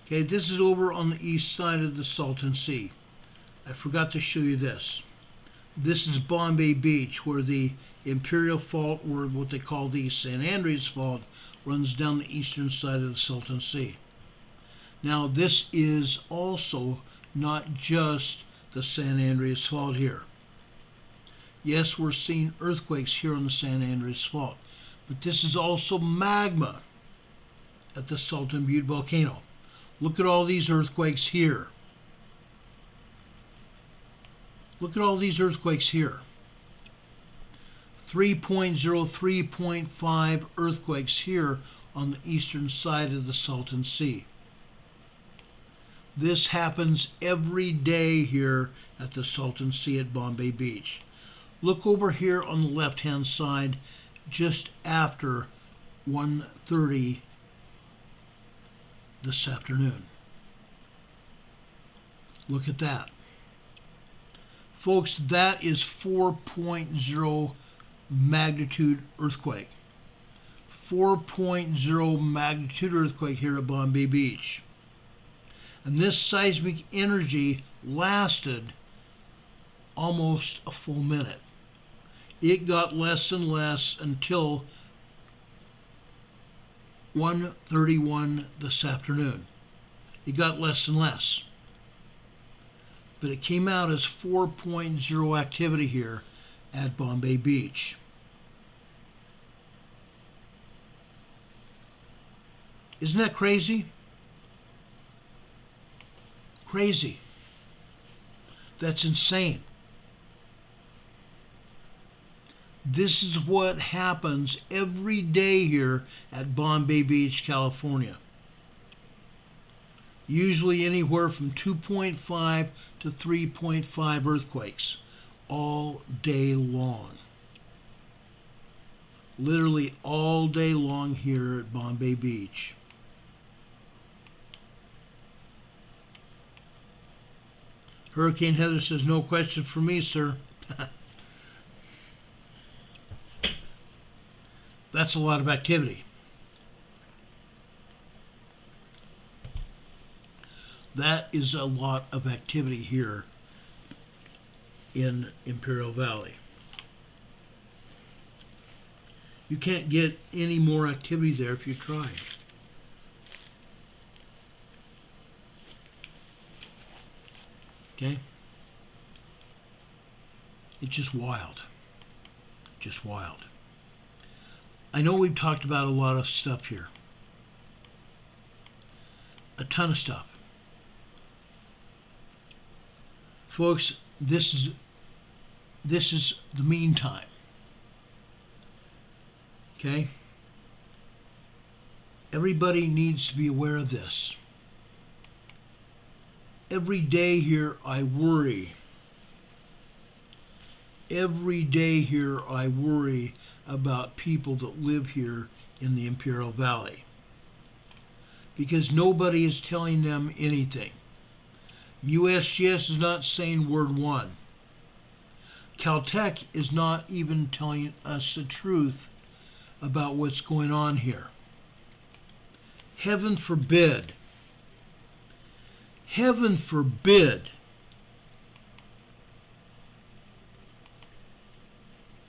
Okay, this is over on the east side of the Salton Sea. I forgot to show you this. This is Bombay Beach, where the Imperial Fault, or what they call the San Andreas Fault, runs down the eastern side of the Salton Sea. Now, this is also not just the San Andreas Fault here. Yes, we're seeing earthquakes here on the San Andreas Fault, but this is also magma at the Salton Butte volcano. Look at all these earthquakes here. Look at all these earthquakes here. 3.0, 3.5 earthquakes here on the eastern side of the Salton Sea. This happens every day here at the Salton Sea at Bombay Beach. Look over here on the left-hand side just after 1:30 this afternoon. Look at that. Folks, that is 4.0 magnitude earthquake. 4.0 magnitude earthquake here at Bombay Beach. And this seismic energy lasted almost a full minute. It got less and less until 1:31 this afternoon. It got less and less. But it came out as 4.0 activity here at Bombay Beach. Isn't that crazy? Crazy. That's insane. This is what happens every day here at Bombay Beach, California. Usually anywhere from 2.5 to 3.5 earthquakes all day long. Literally all day long here at Bombay Beach. Hurricane Heather says, no question for me, sir. That's a lot of activity. That is a lot of activity here in Imperial Valley. You can't get any more activity there if you try. Okay? It's just wild. Just wild. I know we've talked about a lot of stuff here. A ton of stuff. Folks, this is the meantime. Okay? Everybody needs to be aware of this. Every day here I worry. Every day here I worry about people that live here in the Imperial Valley, because nobody is telling them anything. USGS is not saying word one. Caltech is not even telling us the truth about what's going on here. Heaven forbid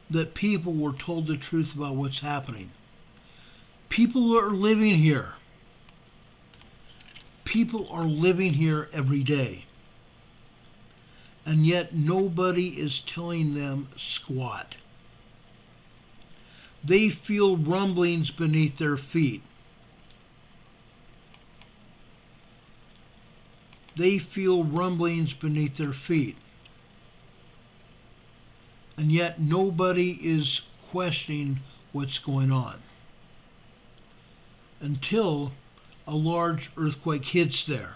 that people were told the truth about what's happening. People are living here. People are living here every day. And yet nobody is telling them squat. They feel rumblings beneath their feet. They feel rumblings beneath their feet. And yet nobody is questioning what's going on until a large earthquake hits there.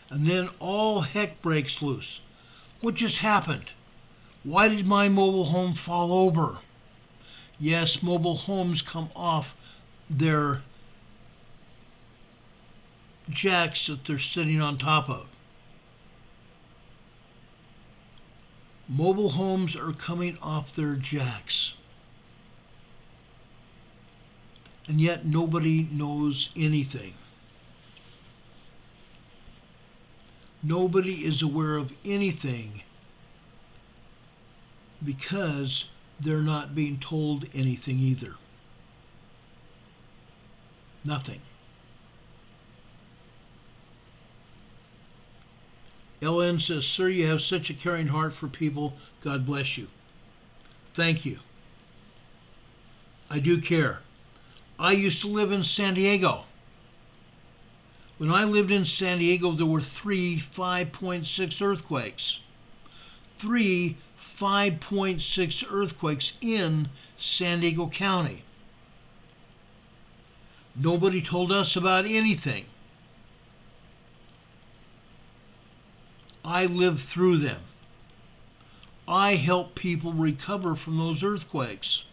And then all heck breaks loose. What just happened? Why did my mobile home fall over? Yes, mobile homes come off their jacks that they're sitting on top of. Mobile homes are coming off their jacks. And yet nobody knows anything. Nobody is aware of anything because they're not being told anything either. Nothing. LN says, "Sir, you have such a caring heart for people. God bless you." Thank you. I do care. I used to live in San Diego. When I lived in San Diego, there were 3 5.6 earthquakes. 3 5.6 earthquakes in San Diego County. Nobody told us about anything. I lived through them. I helped people recover from those earthquakes.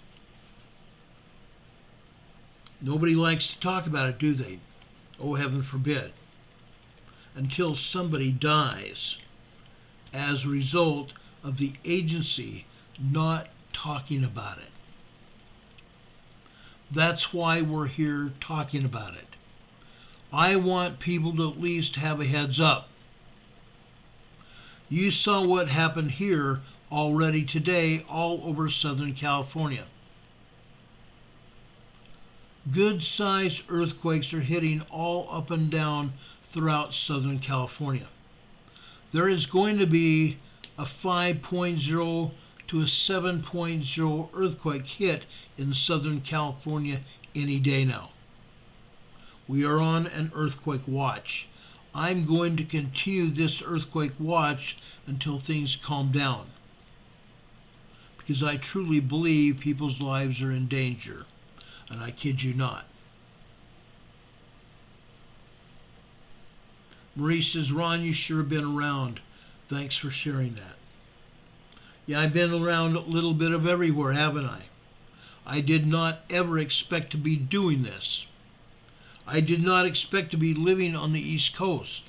Nobody likes to talk about it, do they? Oh, heaven forbid. Until somebody dies as a result of the agency not talking about it. That's why we're here talking about it. I want people to at least have a heads up. You saw what happened here already today all over Southern California. Good-sized earthquakes are hitting all up and down throughout Southern California. There is going to be a 5.0 to a 7.0 earthquake hit in Southern California any day now. We are on an earthquake watch. I'm going to continue this earthquake watch until things calm down, because I truly believe people's lives are in danger, and I kid you not. Marie says, "Ron, you sure have been around. Thanks for sharing that." Yeah, I've been around a little bit of everywhere, haven't I? I did not ever expect to be doing this. I did not expect to be living on the East Coast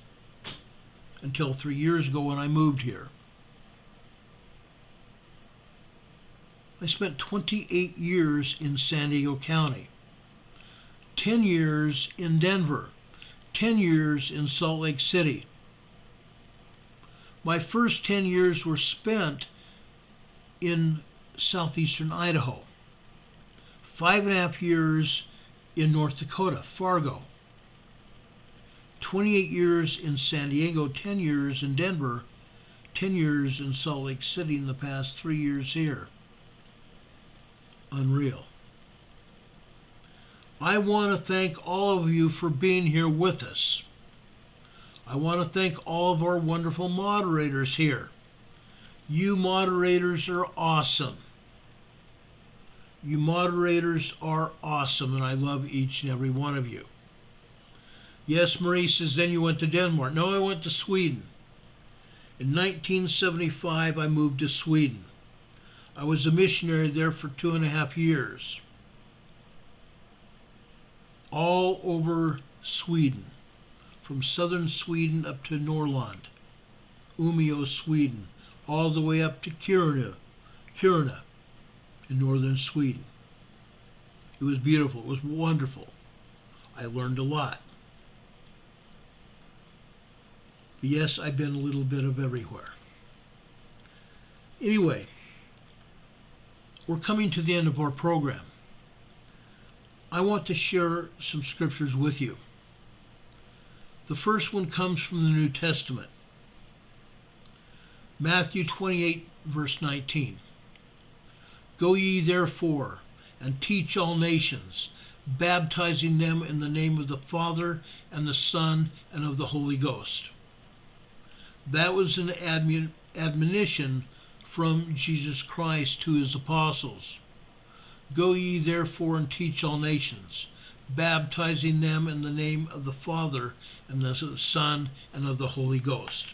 until 3 years ago when I moved here. I spent 28 years in San Diego County, 10 years in Denver, 10 years in Salt Lake City. My first 10 years were spent in southeastern Idaho, 5.5 years in North Dakota, Fargo, 28 years in San Diego, 10 years in Denver, 10 years in Salt Lake City in the past 3 years here. Unreal. I want to thank all of you for being here with us. I want to thank all of our wonderful moderators here. You moderators are awesome. You moderators are awesome, and I love each and every one of you. Yes, Marie says, then you went to Denmark. No, I went to Sweden. In 1975, I moved to Sweden. I was a missionary there for 2.5 years. All over Sweden, from southern Sweden up to Norrland, Umeå, Sweden, all the way up to Kiruna in northern Sweden. It was beautiful. It was wonderful. I learned a lot. But yes, I've been a little bit of everywhere. Anyway, we're coming to the end of our program. I want to share some scriptures with you. The first one comes from the New Testament. Matthew 28, verse 19. Go ye therefore, and teach all nations, baptizing them in the name of the Father, and the Son, and of the Holy Ghost. That was an admonition from Jesus Christ to his apostles. Go ye therefore and teach all nations, baptizing them in the name of the Father, and the Son, and of the Holy Ghost.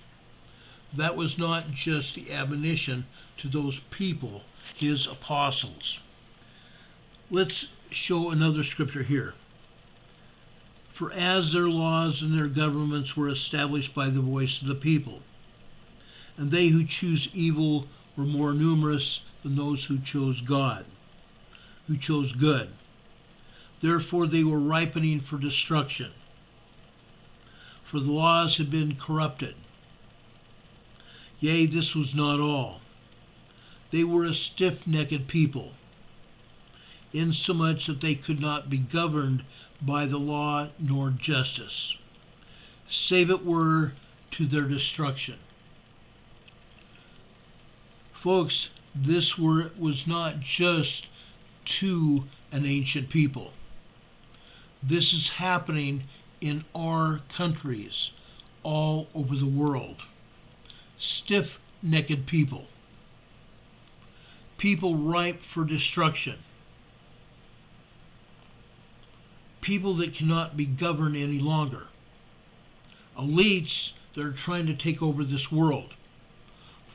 That was not just the admonition to those people, his apostles. Let's show another scripture here. For as their laws and their governments were established by the voice of the people, and they who choose evil were more numerous than those who chose God, who chose good. Therefore they were ripening for destruction, for the laws had been corrupted. Yea, this was not all. They were a stiff-necked people, insomuch that they could not be governed by the law nor justice, save it were to their destruction. Folks, this was not just to an ancient people. This is happening in our countries all over the world. Stiff-necked people. People ripe for destruction. People that cannot be governed any longer. Elites that are trying to take over this world,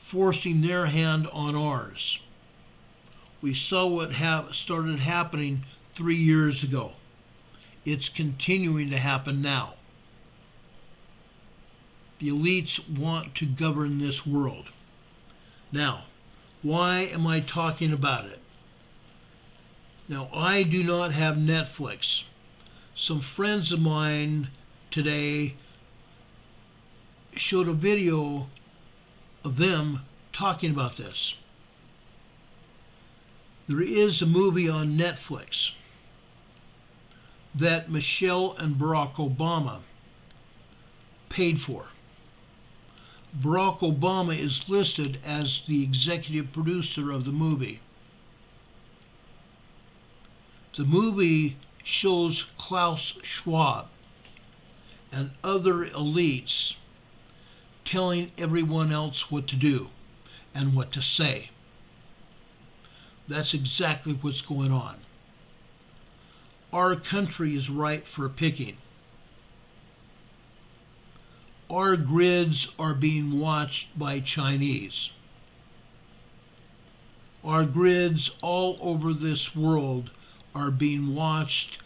forcing their hand on ours. We saw what started happening 3 years ago. It's continuing to happen now. The elites want to govern this world. Now, why am I talking about it? Now, I do not have Netflix. Some friends of mine today showed a video of them talking about this. There is a movie on Netflix that Michelle and Barack Obama paid for. Barack Obama is listed as the executive producer of the movie. The movie shows Klaus Schwab and other elites telling everyone else what to do and what to say. That's exactly what's going on. Our country is ripe for picking. Our grids are being watched by Chinese. Our grids all over this world are being watched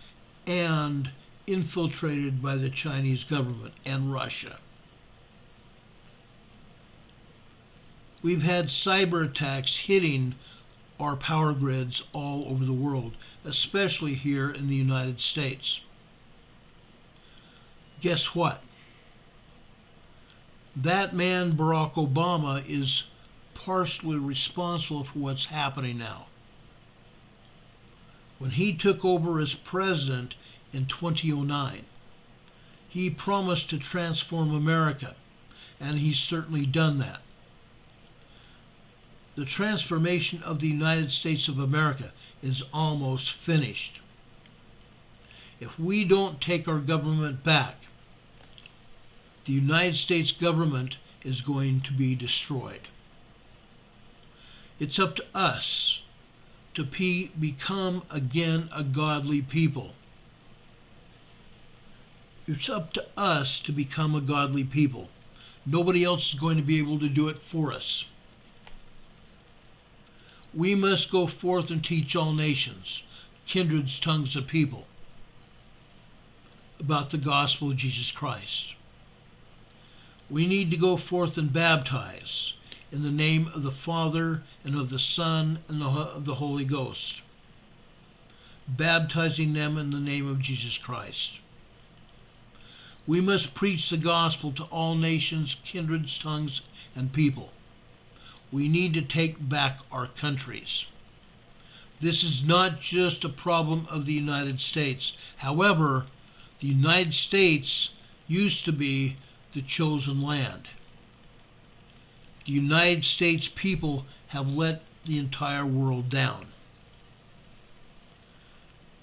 and infiltrated by the Chinese government and Russia. We've had cyber attacks hitting our power grids all over the world, especially here in the United States. Guess what? That man, Barack Obama, is partially responsible for what's happening now. When he took over as president in 2009, he promised to transform America, and he's certainly done that. The transformation of the United States of America is almost finished. If we don't take our government back, the United States government is going to be destroyed. It's up to us to become again a godly people. It's up to us to become a godly people. Nobody else is going to be able to do it for us. We must go forth and teach all nations, kindreds, tongues, and people about the gospel of Jesus Christ. We need to go forth and baptize in the name of the Father and of the Son and of the Holy Ghost, baptizing them in the name of Jesus Christ. We must preach the gospel to all nations, kindreds, tongues, and people. We need to take back our countries. This is not just a problem of the United States. However, the United States used to be the chosen land. The United States people have let the entire world down.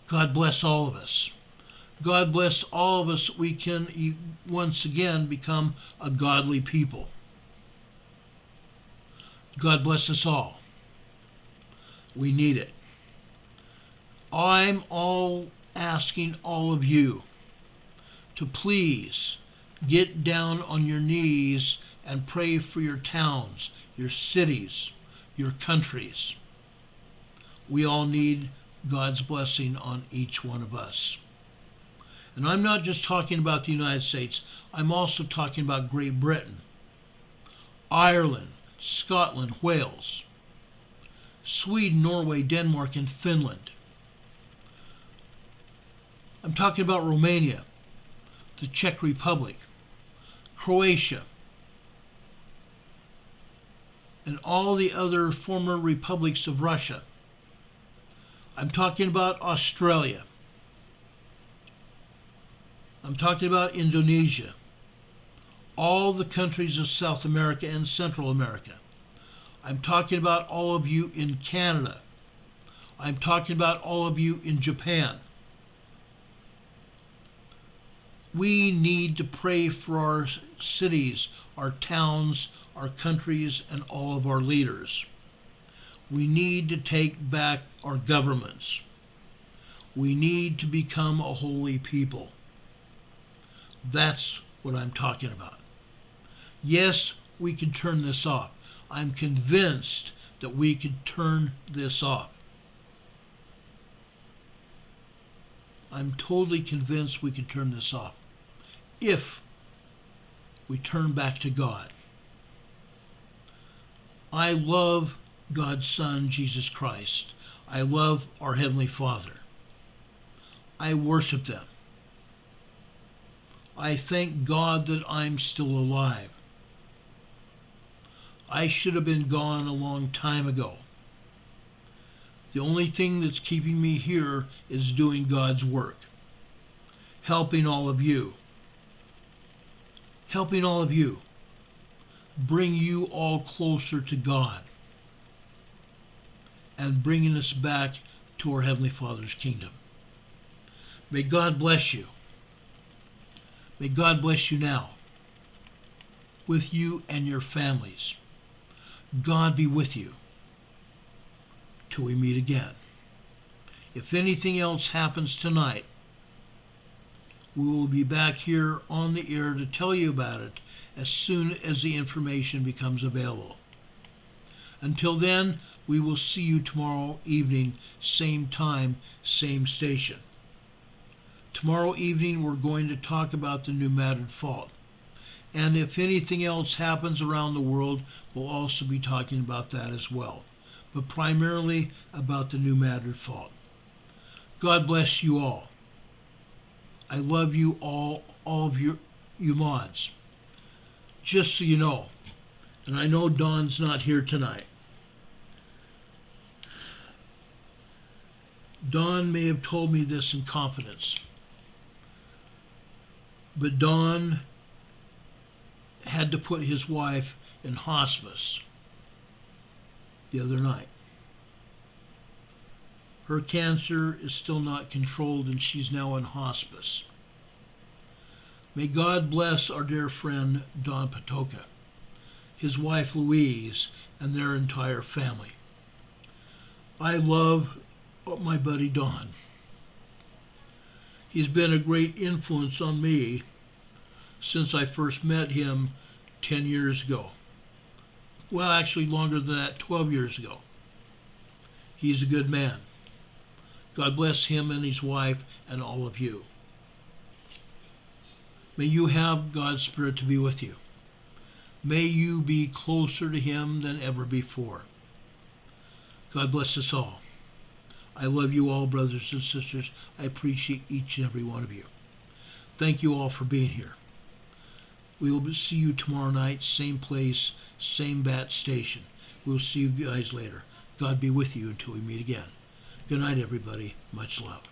God bless all of us. God bless all of us. We can once again become a godly people. God bless us all. We need it. I'm all asking all of you to please get down on your knees and pray for your towns, your cities, your countries. We all need God's blessing on each one of us. And I'm not just talking about the United States. I'm also talking about Great Britain, Ireland, Scotland, Wales, Sweden, Norway, Denmark, and Finland. I'm talking about Romania, the Czech Republic, Croatia, and all the other former republics of Russia. I'm talking about Australia. I'm talking about Indonesia, all the countries of South America and Central America. I'm talking about all of you in Canada. I'm talking about all of you in Japan. We need to pray for our cities, our towns, our countries, and all of our leaders. We need to take back our governments. We need to become a holy people. That's what I'm talking about. Yes, we can turn this off. I'm convinced that we could turn this off. I'm totally convinced we could turn this off if we turn back to God. I love God's Son, Jesus Christ. I love our Heavenly Father. I worship them. I thank God that I'm still alive. I should have been gone a long time ago. The only thing that's keeping me here is doing God's work, helping all of you, bring you all closer to God, and bringing us back to our Heavenly Father's kingdom. May God bless you. May God bless you now, with you and your families. God be with you till we meet again. If anything else happens tonight, we will be back here on the air to tell you about it as soon as the information becomes available. Until then, we will see you tomorrow evening, same time, same station. Tomorrow evening, we're going to talk about the pneumatic fault. And if anything else happens around the world, we'll also be talking about that as well. But primarily about the pneumatic fault. God bless you all. I love you all of you mods. Just so you know, and I know Dawn's not here tonight. Dawn may have told me this in confidence, but Dawn had to put his wife in hospice the other night. Her cancer is still not controlled and she's now in hospice. May God bless our dear friend Don Patoka, his wife Louise, and their entire family. I love my buddy Don. He's been a great influence on me since I first met him 10 years ago. Well, actually longer than that, 12 years ago. He's a good man. God bless him and his wife and all of you. May you have God's Spirit to be with you. May you be closer to him than ever before. God bless us all. I love you all, brothers and sisters. I appreciate each and every one of you. Thank you all for being here. We will see you tomorrow night, same place, same bat station. We'll see you guys later. God be with you until we meet again. Good night, everybody. Much love.